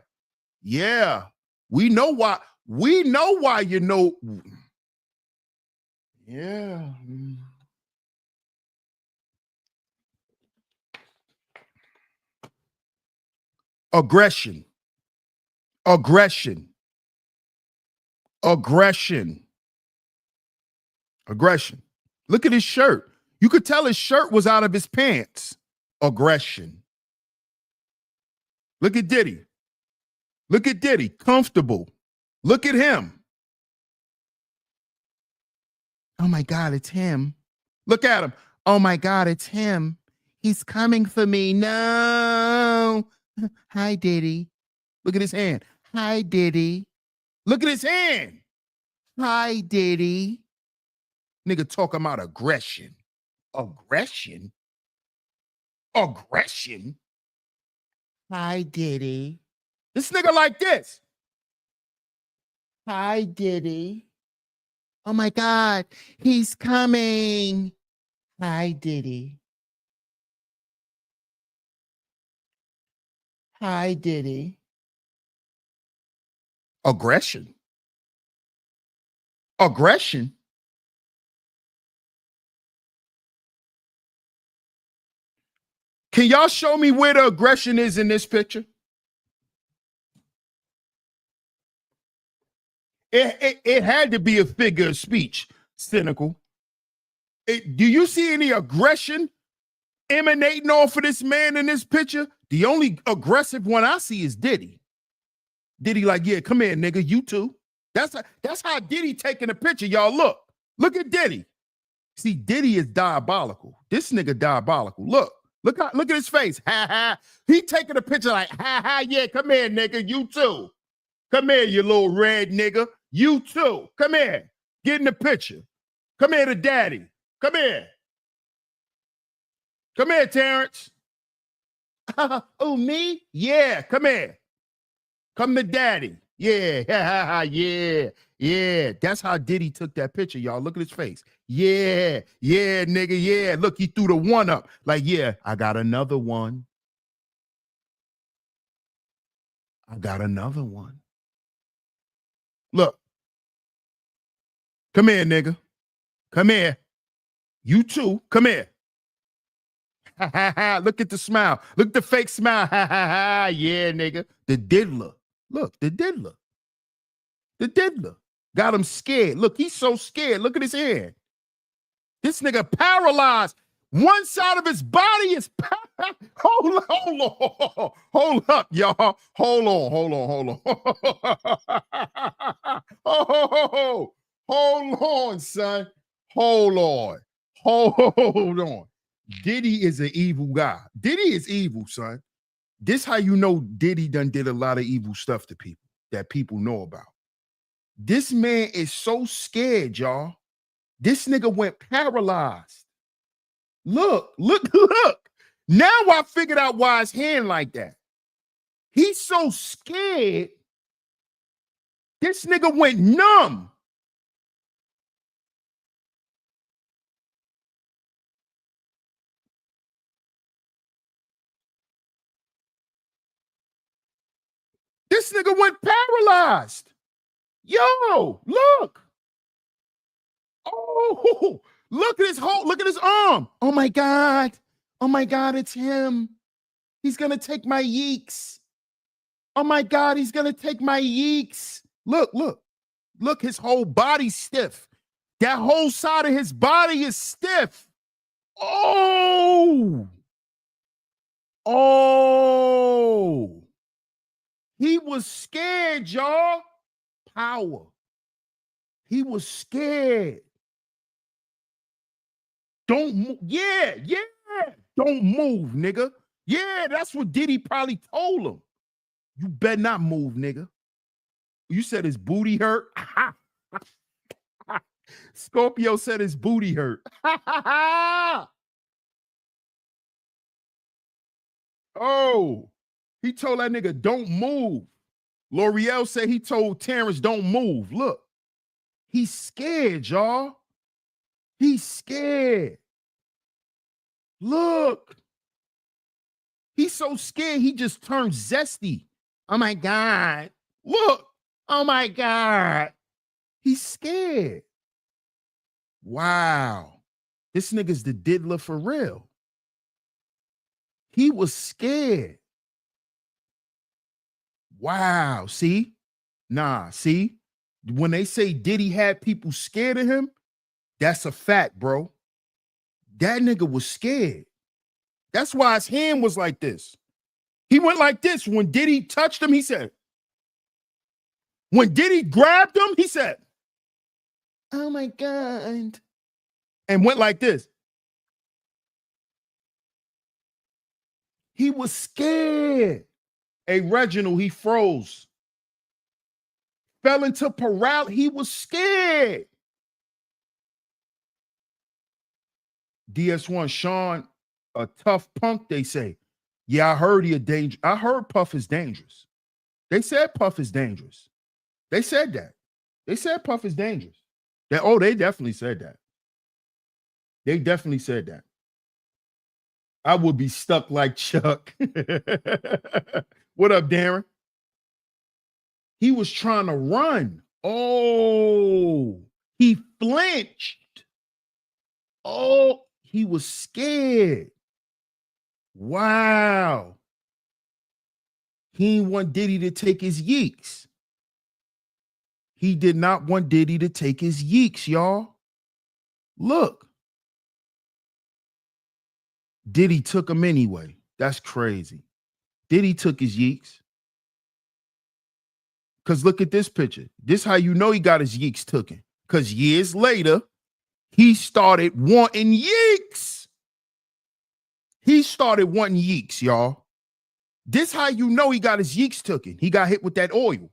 We know why. We know why you know. Yeah. Aggression. Look at his shirt. You could tell his shirt was out of his pants. Aggression. Look at Diddy. Comfortable. Look at him. Oh my God, it's him. Look at him. Oh my God, it's him. He's coming for me. No. Hi, Diddy. Look at his hand. Hi, Diddy. Look at his hand. Hi, Diddy. Nigga talking about aggression. Aggression? Hi, Diddy. This nigga like this. Hi, Diddy. Oh my God, he's coming. Hi, Diddy. Hi, Diddy. Aggression. Can y'all show me where the aggression is in this picture? It had to be a figure of speech, cynical. Do you see any aggression emanating off of this man in this picture? The only aggressive one I see is Diddy. Diddy like, yeah, come here, nigga, you too. That's how Diddy taking the picture, y'all. Look at Diddy. See, Diddy is diabolical. This nigga diabolical. Look at his face. Ha ha. He taking a picture like, ha ha, yeah, come here, nigga, you too. Come here, you little red nigga. You too. Come here. Get in the picture. Come here to daddy. Come here. Come here, Terrance. Oh, me? Yeah, come here. Come to daddy. Yeah, yeah. That's how Diddy took that picture, y'all. Look at his face. Yeah, nigga, yeah. Look, he threw the one up. Like, yeah, I got another one. Look. Come here, nigga. Come here. You too. Come here. Look at the smile. Look at the fake smile. Yeah, nigga. The diddler. Look, the diddler. Got him scared. Look, he's so scared. Look at his hand. This nigga paralyzed. One side of his body is Hold up, y'all. Hold on. Hold on, son. Hold on. Diddy is an evil guy. Diddy is evil, son. This how you know Diddy done did a lot of evil stuff to people that people know about. This man is so scared, y'all. This nigga went paralyzed. Look. Now I figured out why his hand like that. He's so scared. This nigga went numb. This nigga went paralyzed. Yo, look. Oh, look at his arm. Oh my God, it's him. He's gonna take my yeeks. Oh my God, he's gonna take my yeeks. Look, his whole body's stiff. That whole side of his body is stiff. Oh. He was scared, y'all. Power. He was scared. Don't move. Yeah. Don't move, nigga. Yeah, that's what Diddy probably told him. You better not move, nigga. You said his booty hurt. Scorpio said his booty hurt. Oh, he told that nigga, don't move. L'Oreal said he told Terrance, don't move. Look, he's scared, y'all. He's scared. Look. He's so scared, he just turned zesty. Oh my God. Look. Oh my God. He's scared. Wow. This nigga's the diddler for real. He was scared. Wow. See? Nah, see? When they say Diddy had people scared of him, that's a fact, bro. That nigga was scared. That's why his hand was like this. He went like this. When Diddy touched him, he said. When Diddy grabbed him, he said, oh my God. And went like this. He was scared. Hey, Reginald, he froze. Fell into paralysis. He was scared. DS1, Sean, a tough punk, they say. Yeah, I heard he a danger. I heard Puff is dangerous. They said Puff is dangerous. They said that. They said Puff is dangerous. They definitely said that. They definitely said that. I would be stuck like Chuck. What up, Darren? He was trying to run. Oh, he flinched. Oh, he was scared. Wow. He didn't want Diddy to take his yeeks. He did not want Diddy to take his yeeks, y'all. Look. Diddy took him anyway. That's crazy. Diddy took his yeeks. Because look at this picture. This how you know he got his yeeks taken. Because years later, he started wanting yeeks. He started wanting yeeks, y'all. This how you know he got his yeeks taken. He got hit with that oil.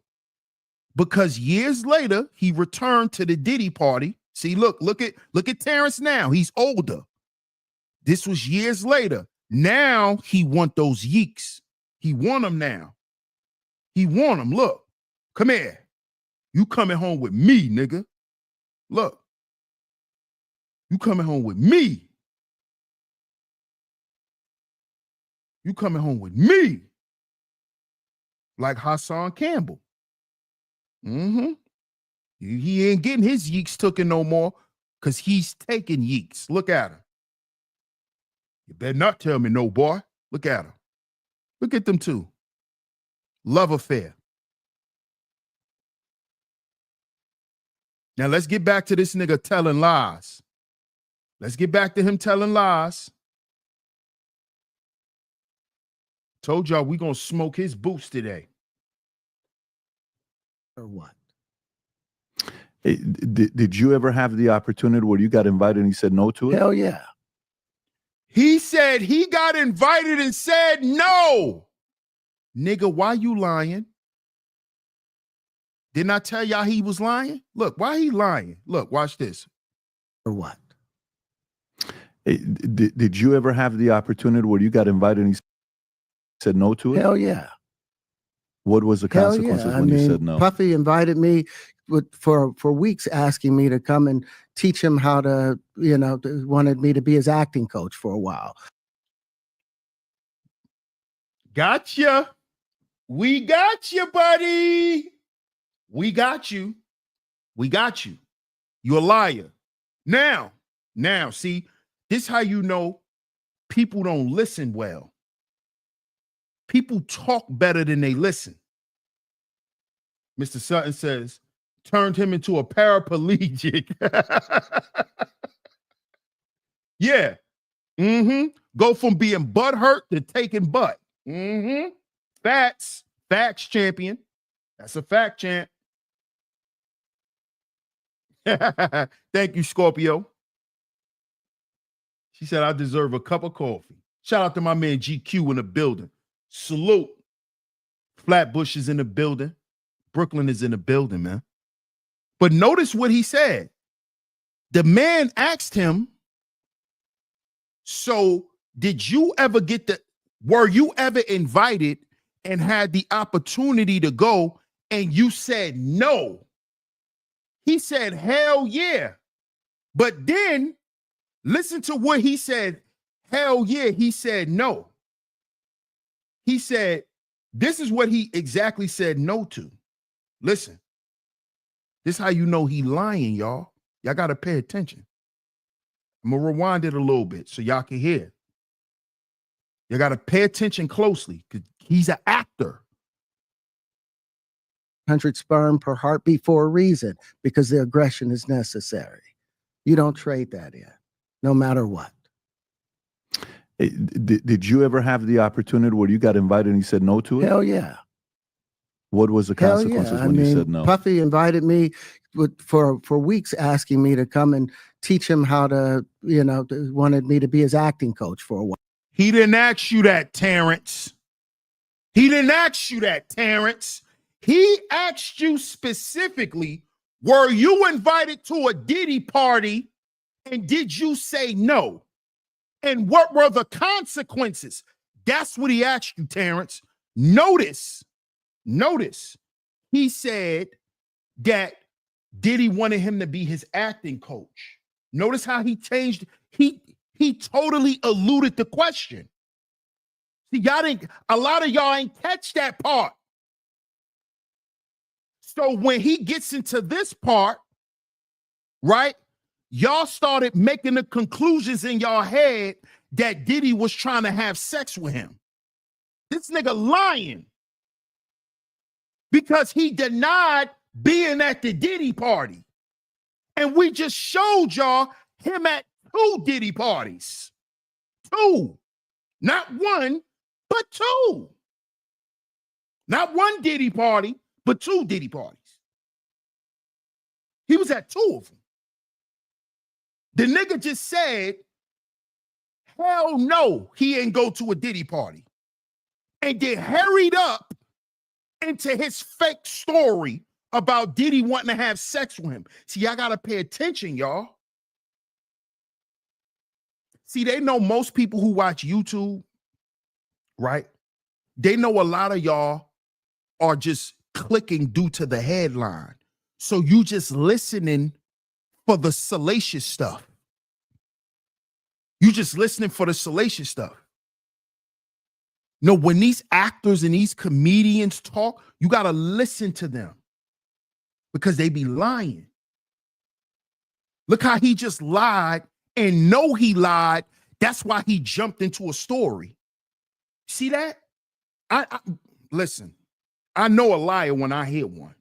Because years later, he returned to the Diddy party. See, look at Terrance now. He's older. This was years later. Now he want those yeeks. He want them now. He want them. Look, come here. You coming home with me, nigga. Look. You coming home with me. You coming home with me. Like Hassan Campbell. Mm-hmm. He ain't getting his yeeks taken no more because he's taking yeeks. Look at him. You better not tell me no, boy. Look at him. Look at them two. Love affair. Now let's get back to this nigga telling lies. Let's get back to him telling lies. Told y'all we gonna smoke his boots today. Or what? Hey, did you ever have the opportunity where you got invited and he said no to it? Hell yeah. He said he got invited and said no. Nigga, why you lying? Didn't I tell y'all he was lying? Look, why he lying? Look, watch this. Or what? Hey, did you ever have the opportunity where you got invited and he said no to it? Hell yeah. What was the Hell consequences yeah. when you said no? Puffy invited me for weeks, asking me to come and teach him how to, wanted me to be his acting coach for a while. Gotcha. We got you, buddy. We got you. We got you. You're a liar. Now, see, this how you know people don't listen well. People talk better than they listen. Mr. Sutton says, turned him into a paraplegic. Yeah. Go from being butthurt to taking butt. Facts. Facts, champion. That's a fact, champ. Thank you, Scorpio. She said, I deserve a cup of coffee. Shout out to my man GQ in the building. Salute. Flatbush is in the building. Brooklyn is in the building, man. But notice what he said. The man asked him, so were you ever invited and had the opportunity to go and you said no? He said, hell yeah. But then listen to what he said. Hell yeah, he said no. He said, this is what he exactly said no to. Listen, this is how you know he lying, y'all. Y'all got to pay attention. I'm going to rewind it a little bit so y'all can hear. You got to pay attention closely because he's an actor. 100 sperm per heartbeat for a reason, because the aggression is necessary. You don't trade that in, no matter what. Hey, did you ever have the opportunity where you got invited and you said no to it? Hell yeah. What was the consequences when you said no? Puffy invited me for weeks, asking me to come and teach him how to, wanted me to be his acting coach for a while. He didn't ask you that, Terrance. He didn't ask you that, Terrance. He asked you specifically, were you invited to a Diddy party and did you say no? And what were the consequences? That's what he asked you, Terrance. Notice, he said that Diddy wanted him to be his acting coach. Notice how he changed. He totally eluded the question. See, a lot of y'all ain't catch that part. So when he gets into this part, right, y'all started making the conclusions in y'all head that Diddy was trying to have sex with him. This nigga lying because he denied being at the Diddy party. And we just showed y'all him at 2 Diddy parties. 2. Not 1, but 2. Not 1 Diddy party, but 2 Diddy parties. He was at 2 of them. The nigga just said, hell no, he ain't go to a Diddy party. And then hurried up into his fake story about Diddy wanting to have sex with him. See, y'all got to pay attention, y'all. See, they know most people who watch YouTube, right? They know a lot of y'all are just clicking due to the headline. So you just listening for the salacious stuff. You just listening for the salacious stuff. No, when these actors and these comedians talk, you got to listen to them because they be lying. Look how he just lied and know he lied. That's why he jumped into a story. See that? I listen, I know a liar when I hear one.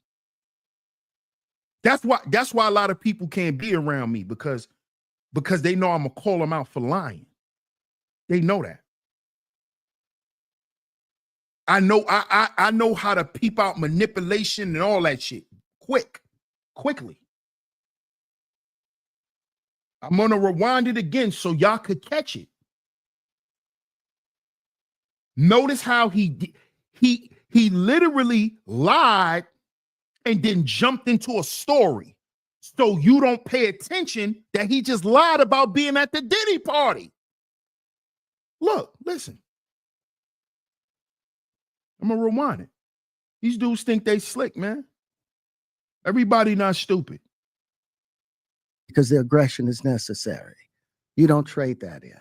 That's why a lot of people can't be around me because they know I'm gonna call them out for lying. They know that. I know how to peep out manipulation and all that shit quickly. I'm gonna rewind it again so y'all could catch it. Notice how he literally lied and then jumped into a story. So you don't pay attention that he just lied about being at the Diddy party. Look, listen. I'm gonna rewind it. These dudes think they slick, man. Everybody not stupid. Because the aggression is necessary. You don't trade that in,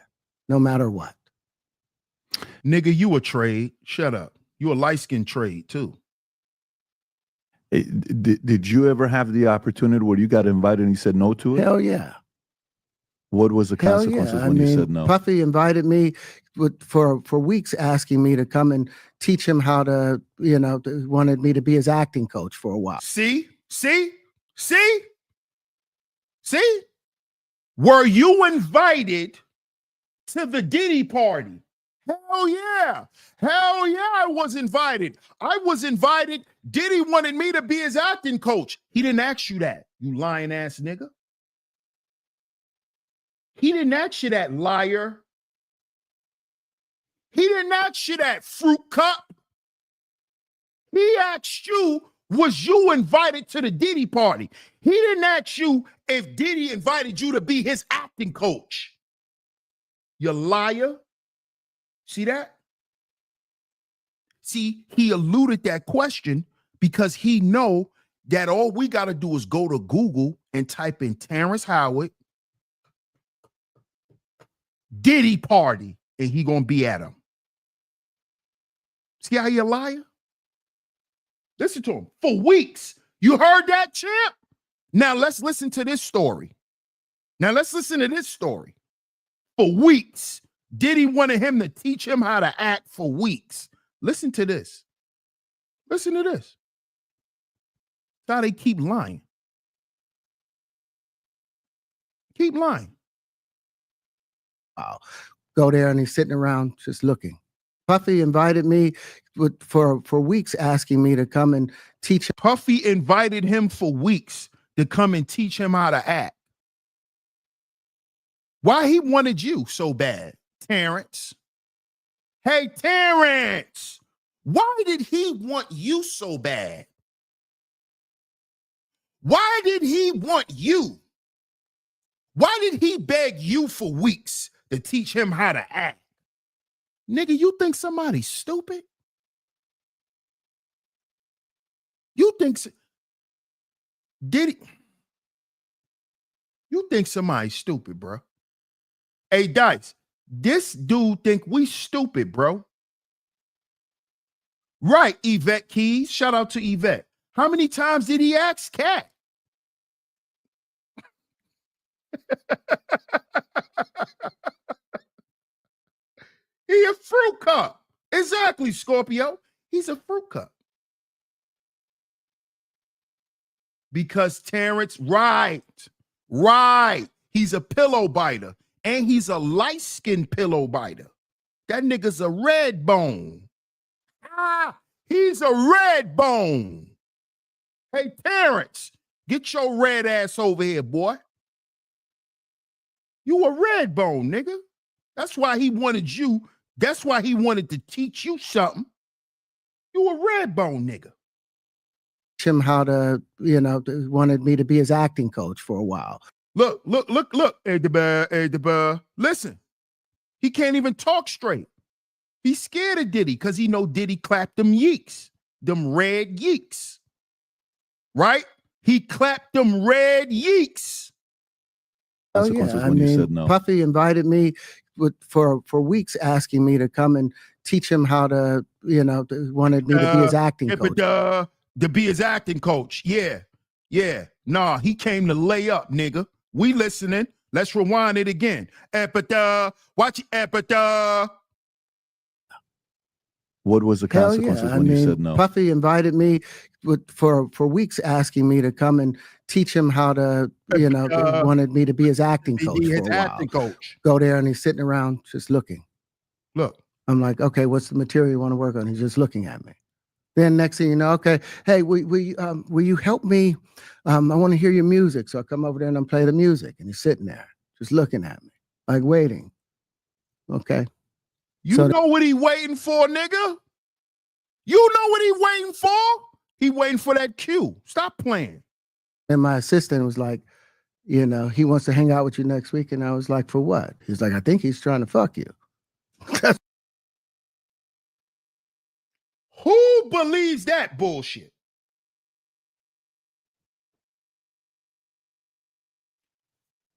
no matter what. Nigga, you a trade. Shut up. You a light-skinned trade, too. Hey, did you ever have the opportunity where you got invited and you said no to it? Hell yeah. What was the Hell consequences yeah. when you said no? Puffy invited me for weeks, asking me to come and teach him how to, wanted me to be his acting coach for a while. See? Were you invited to the Diddy party? Hell yeah. I was invited. Diddy wanted me to be his acting coach. He didn't ask you that, you lying ass nigga. He didn't ask you that, liar. He didn't ask you that, fruit cup. He asked you, was you invited to the Diddy party? He didn't ask you if Diddy invited you to be his acting coach. You liar. See that? See, he eluded that question because he know that all we got to do is go to Google and type in Terrance Howard Diddy party, and he gonna be at him. See how you liar? Listen to him. For weeks. You heard that, champ? Now let's listen to this story. For weeks, Diddy wanted him to teach him how to act for weeks. Listen to this. That's how they keep lying. Wow. Go there and he's sitting around just looking. Puffy invited me for weeks, asking me to come and teach him. Puffy invited him for weeks to come and teach him how to act. Why he wanted you so bad, Terrance? Hey, Terrance, why did he want you so bad? Why did he want you? Why did he beg you for weeks to teach him how to act? Nigga, you think somebody's stupid? You think somebody's stupid, bro? Hey, Dice, this dude think we stupid, bro. Right, Yvette Keys. Shout out to Yvette. How many times did he ask Cat? He a fruit cup. Exactly, Scorpio. He's a fruit cup. Because Terrance, right. He's a pillow biter. And he's a light-skinned pillow biter. That nigga's a red bone. He's a red bone. Hey, Terrance, get your red ass over here, boy. You a red bone, nigga. That's why he wanted you. That's why he wanted to teach you something. You a red bone, nigga. Him how to, wanted me to be his acting coach for a while. Look. Hey, the bear. Listen, he can't even talk straight. He's scared of Diddy because he know Diddy clapped them yeeks, them red yeeks. Right? He clapped them red yeeks. Oh yeah, when you said no. Puffy invited me for weeks, asking me to come and teach him how to, wanted me to be his acting coach. To be his acting coach. Yeah. Nah, he came to lay up, nigga. We listening. Let's rewind it again. Watch it. What was the consequences when you said no? Puffy invited me for weeks, asking me to come and teach him how to, wanted me to be his acting coach for a while. Go there and he's sitting around just looking. Look. I'm like, okay, what's the material you want to work on? He's just looking at me. Then next thing you know, okay, hey, will you help me? I want to hear your music. So I come over there and I play the music, and he's sitting there just looking at me, like waiting. Okay. You know what he waiting for, nigga? You know what he waiting for? He waiting for that cue. Stop playing. And my assistant was like, he wants to hang out with you next week. And I was like, for what? He's like, I think he's trying to fuck you. Who believes that bullshit?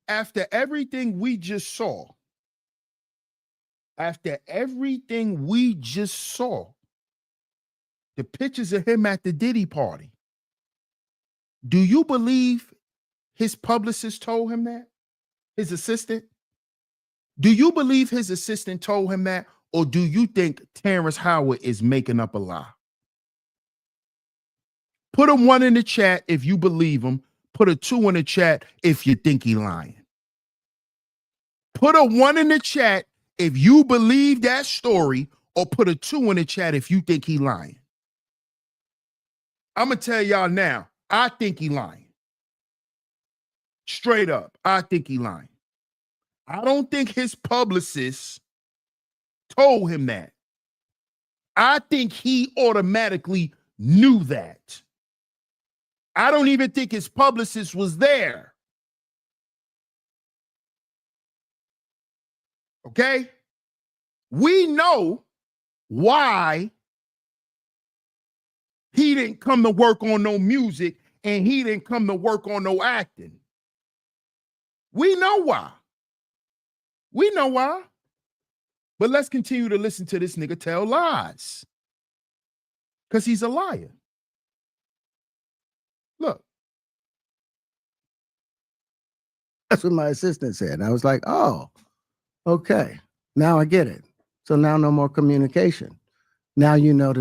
After everything we just saw, the pictures of him at the Diddy party, do you believe his publicist told him that? His assistant? Do you believe his assistant told him that? Or do you think Terrance Howard is making up a lie? Put a 1 in the chat if you believe him. Put a 2 in the chat if you think he lying. Put a 1 in the chat if you believe that story, or put a 2 in the chat if you think he lying. I'm going to tell y'all now, I think he lying. Straight up, I think he lying. I don't think his publicist told him that. I think he automatically knew that. I don't even think his publicist was there. Okay? We know why he didn't come to work on no music and he didn't come to work on no acting. We know why. We know why. But let's continue to listen to this nigga tell lies. Because he's a liar. Look. That's what my assistant said. I was like, oh, okay. Now I get it. So now no more communication. Now you know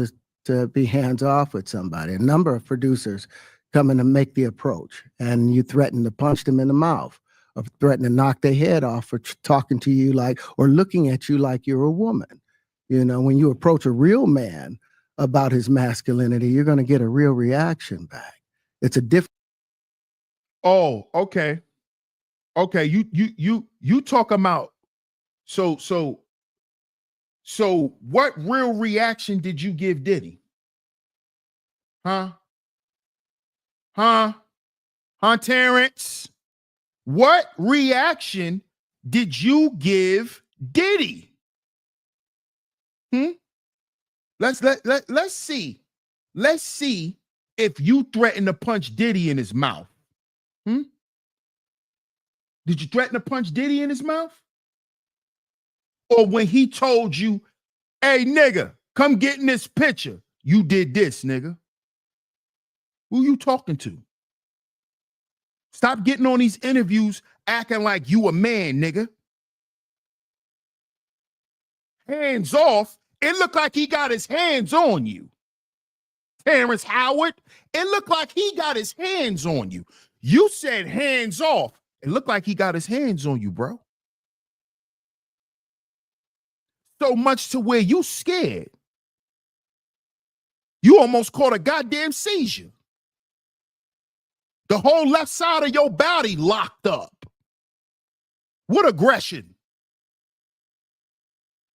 to be hands off with somebody. A number of producers come in to make the approach, and you threaten to punch them in the mouth, or threaten to knock their head off for talking to you like, or looking at you like you're a woman. You know, when you approach a real man about his masculinity, you're going to get a real reaction back. It's a different. Oh, okay. Okay, you talk about so what real reaction did you give Diddy? Huh, Terrance? What reaction did you give Diddy? Let's see. Let's see if you threaten to punch Diddy in his mouth. Did you threaten to punch Diddy in his mouth? Or when he told you, hey, nigga, come get in this picture, you did this, nigga? Who you talking to? Stop getting on these interviews acting like you a man, nigga. Hands off. It looked like he got his hands on you. Terrance Howard, it looked like he got his hands on you. You said hands off. It looked like he got his hands on you, bro. So much to where you scared. You almost caught a goddamn seizure. The whole left side of your body locked up. What aggression.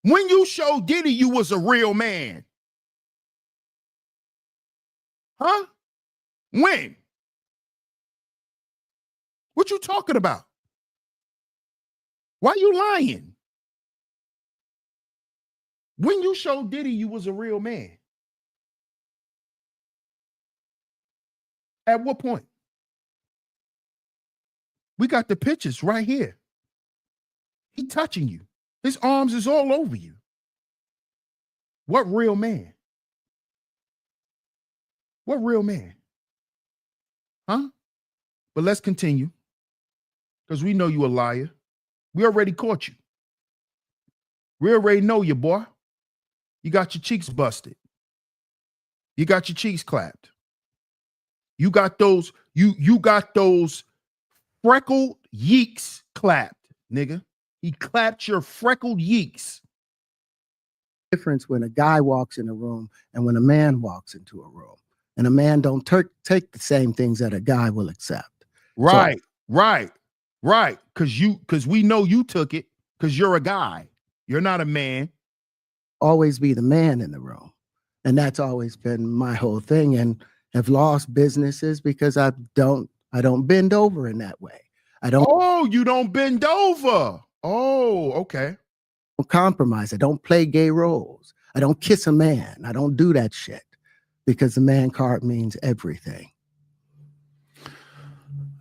When you showed Diddy you was a real man. Huh? When? What you talking about? Why you lying? When you showed Diddy you was a real man. At what point? We got the pictures right here. He touching you. His arms is all over you. What real man? What real man? Huh? But let's continue. Because we know you a liar. We already caught you. We already know you, boy. You got your cheeks busted. You got your cheeks clapped. You got those, you got those freckled yeeks clapped, nigga. He clapped your freckled yeeks. Difference when a guy walks in a room and when a man walks into a room. And a man don't take the same things that a guy will accept. Right, so, right. Because we know you took it because you're a guy. You're not a man. Always be the man in the room. And that's always been my whole thing. And have lost businesses because I don't bend over in that way. I don't. Oh, you don't bend over. Oh, okay. I don't compromise. I don't play gay roles. I don't kiss a man. I don't do that shit because the man card means everything.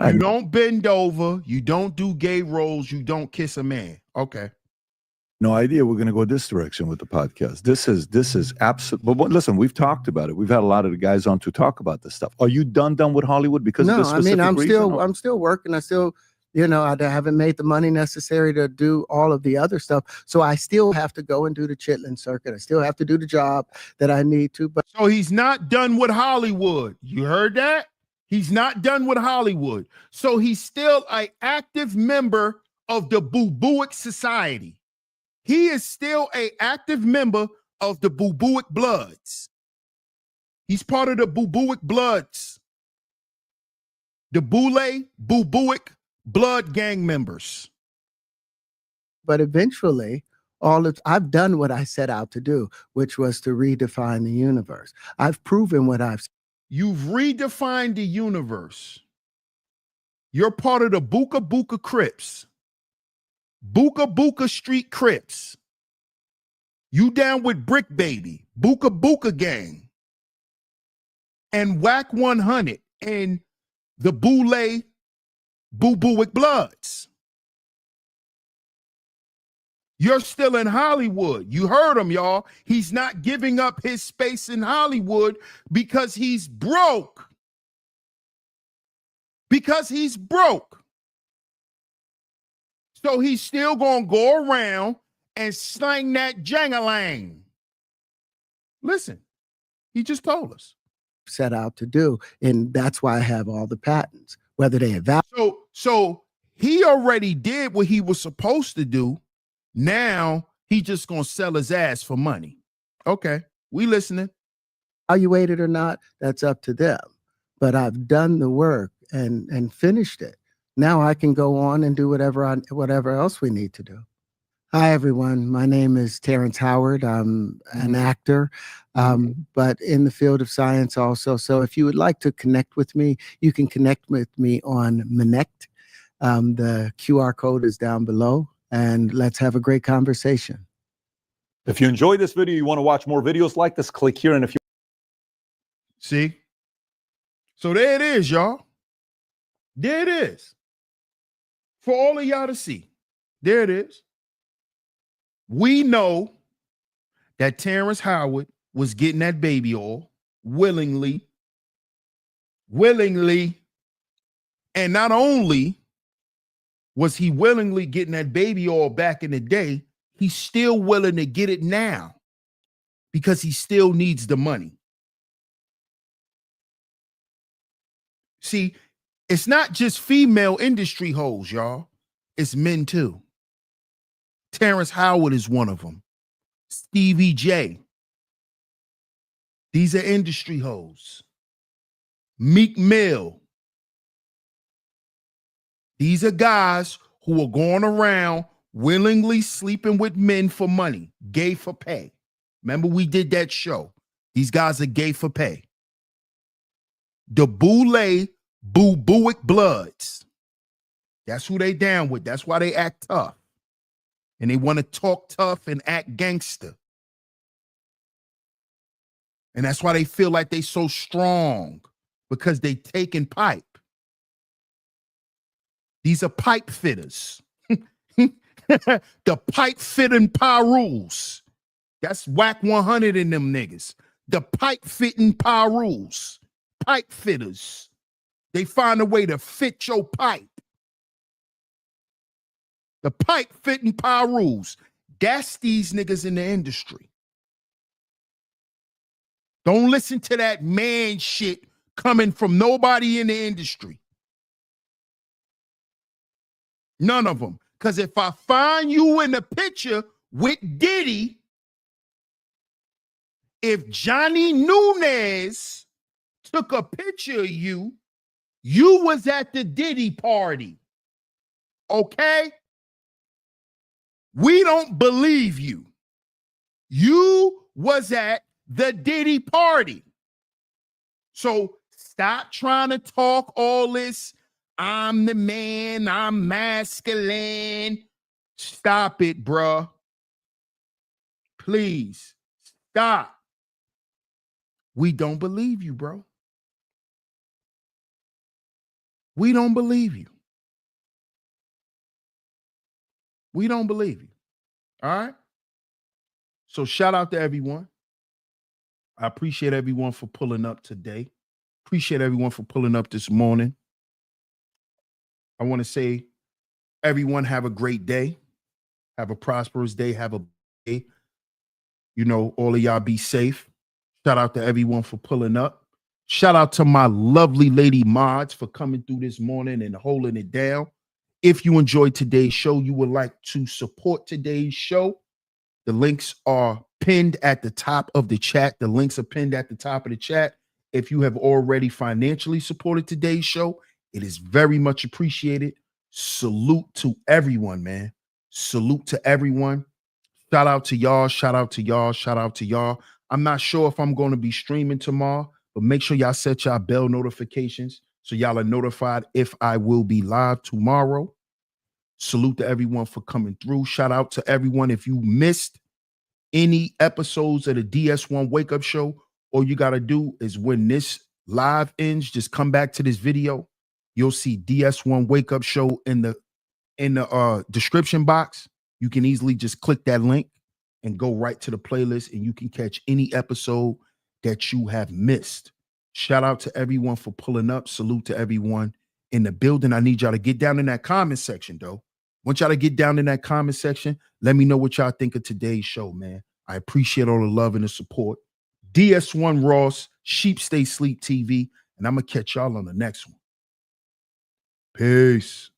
You don't bend over. You don't do gay roles. You don't kiss a man. Okay. No idea we're going to go this direction with the podcast. This is absolute. But listen, we've talked about it. We've had a lot of the guys on to talk about this stuff. Are you done with Hollywood because of this specific reason? I'm still working. I still You know, I haven't made the money necessary to do all of the other stuff. So I still have to go and do the chitlin circuit. I still have to do the job that I need to. But So he's not done with Hollywood. You heard that? He's not done with Hollywood. So he's still an active member of the Boo-Booic Society. He is still an active member of the Boo-Booic Bloods. He's part of the Boo-Booic Bloods. The Boo-Booic Blood gang members. But eventually, I've done what I set out to do, which was to redefine the universe. I've proven what You've redefined the universe. You're part of the Buka Buka Crips. Buka Buka Street Crips. You down with Brick Baby, Buka Buka Gang, and Whack 100, and the Boo-Booic Bloods. You're still in Hollywood. You heard him, y'all. He's not giving up his space in Hollywood because he's broke. Because he's broke. So he's still going to go around and slang that jangalang. Listen, he just told us. Set out to do. And that's why I have all the patents, whether they evaluate. So he already did what he was supposed to do. Now he just going to sell his ass for money. Okay, we listening. Evaluate it or not, that's up to them. But I've done the work and finished it. Now I can go on and do whatever else we need to do. Hi, everyone. My name is Terrance Howard. I'm an actor, but in the field of science also. So if you would like to connect with me, you can connect with me on Connect. The QR code is down below, and let's have a great conversation. If you enjoyed this video, you want to watch more videos like this, click here. And if you see, so there it is, y'all. There it is. For all of y'all to see. There it is. We know that Terrance Howard was getting that baby oil willingly. And not only was he willingly getting that baby oil back in the day, he's still willing to get it now because he still needs the money. See, it's not just female industry hoes, y'all. It's men too. Terrance Howard is one of them. Stevie J. These are industry hoes. Meek Mill. These are guys who are going around willingly sleeping with men for money, gay for pay. Remember, we did that show. These guys are gay for pay. The Boo-Booic Bloods. That's who they down with. That's why they act tough. And they want to talk tough and act gangster. And that's why they feel like they so strong, because they taking pipe. These are pipe fitters. The pipe fitting Pyrus. That's Whack 100 in them niggas. The pipe fitting Pyrus. Pipe fitters. They find a way to fit your pipe. The pipe fitting Pyrus. That's these niggas in the industry. Don't listen to that man shit coming from nobody in the industry. None of them. Because if I find you in the picture with Diddy, if Johnny Nunez took a picture of you, you was at the Diddy party. Okay? We don't believe you. You was at the Diddy party. So stop trying to talk all this. I'm the man. I'm masculine. Stop it, bruh. Please stop. We don't believe you, bro. We don't believe you. We don't believe you. All right? So shout out to everyone. I appreciate everyone for pulling up today. Appreciate everyone for pulling up this morning. I want to say Everyone have a great day. Have a prosperous day. Have a day. You know, all of y'all be safe. Shout out to everyone for pulling up. Shout out to my lovely lady mods for coming through this morning and holding it down. If you enjoyed today's show, you would like to support today's show, the links are pinned at the top of the chat. The links are pinned at the top of the chat. If you have already financially supported today's show, it is very much appreciated. Salute to everyone, man. Salute to everyone. Shout out to y'all. Shout out to y'all. Shout out to y'all. I'm not sure if I'm going to be streaming tomorrow, but make sure y'all set y'all bell notifications so y'all are notified if I will be live tomorrow. Salute to everyone for coming through. Shout out to everyone. If you missed any episodes of the DS1 Wake Up Show, all you got to do is when this live ends, just come back to this video. You'll see DS1 Wake Up Show in the description box. You can easily just click that link and go right to the playlist, and you can catch any episode that you have missed. Shout out to everyone for pulling up. Salute to everyone in the building. I need y'all to get down in that comment section, though. Want y'all to get down in that comment section. Let me know what y'all think of today's show, man. I appreciate all the love and the support. DS1 Ross, Sheep Stay Sleep TV, and I'm going to catch y'all on the next one. Peace.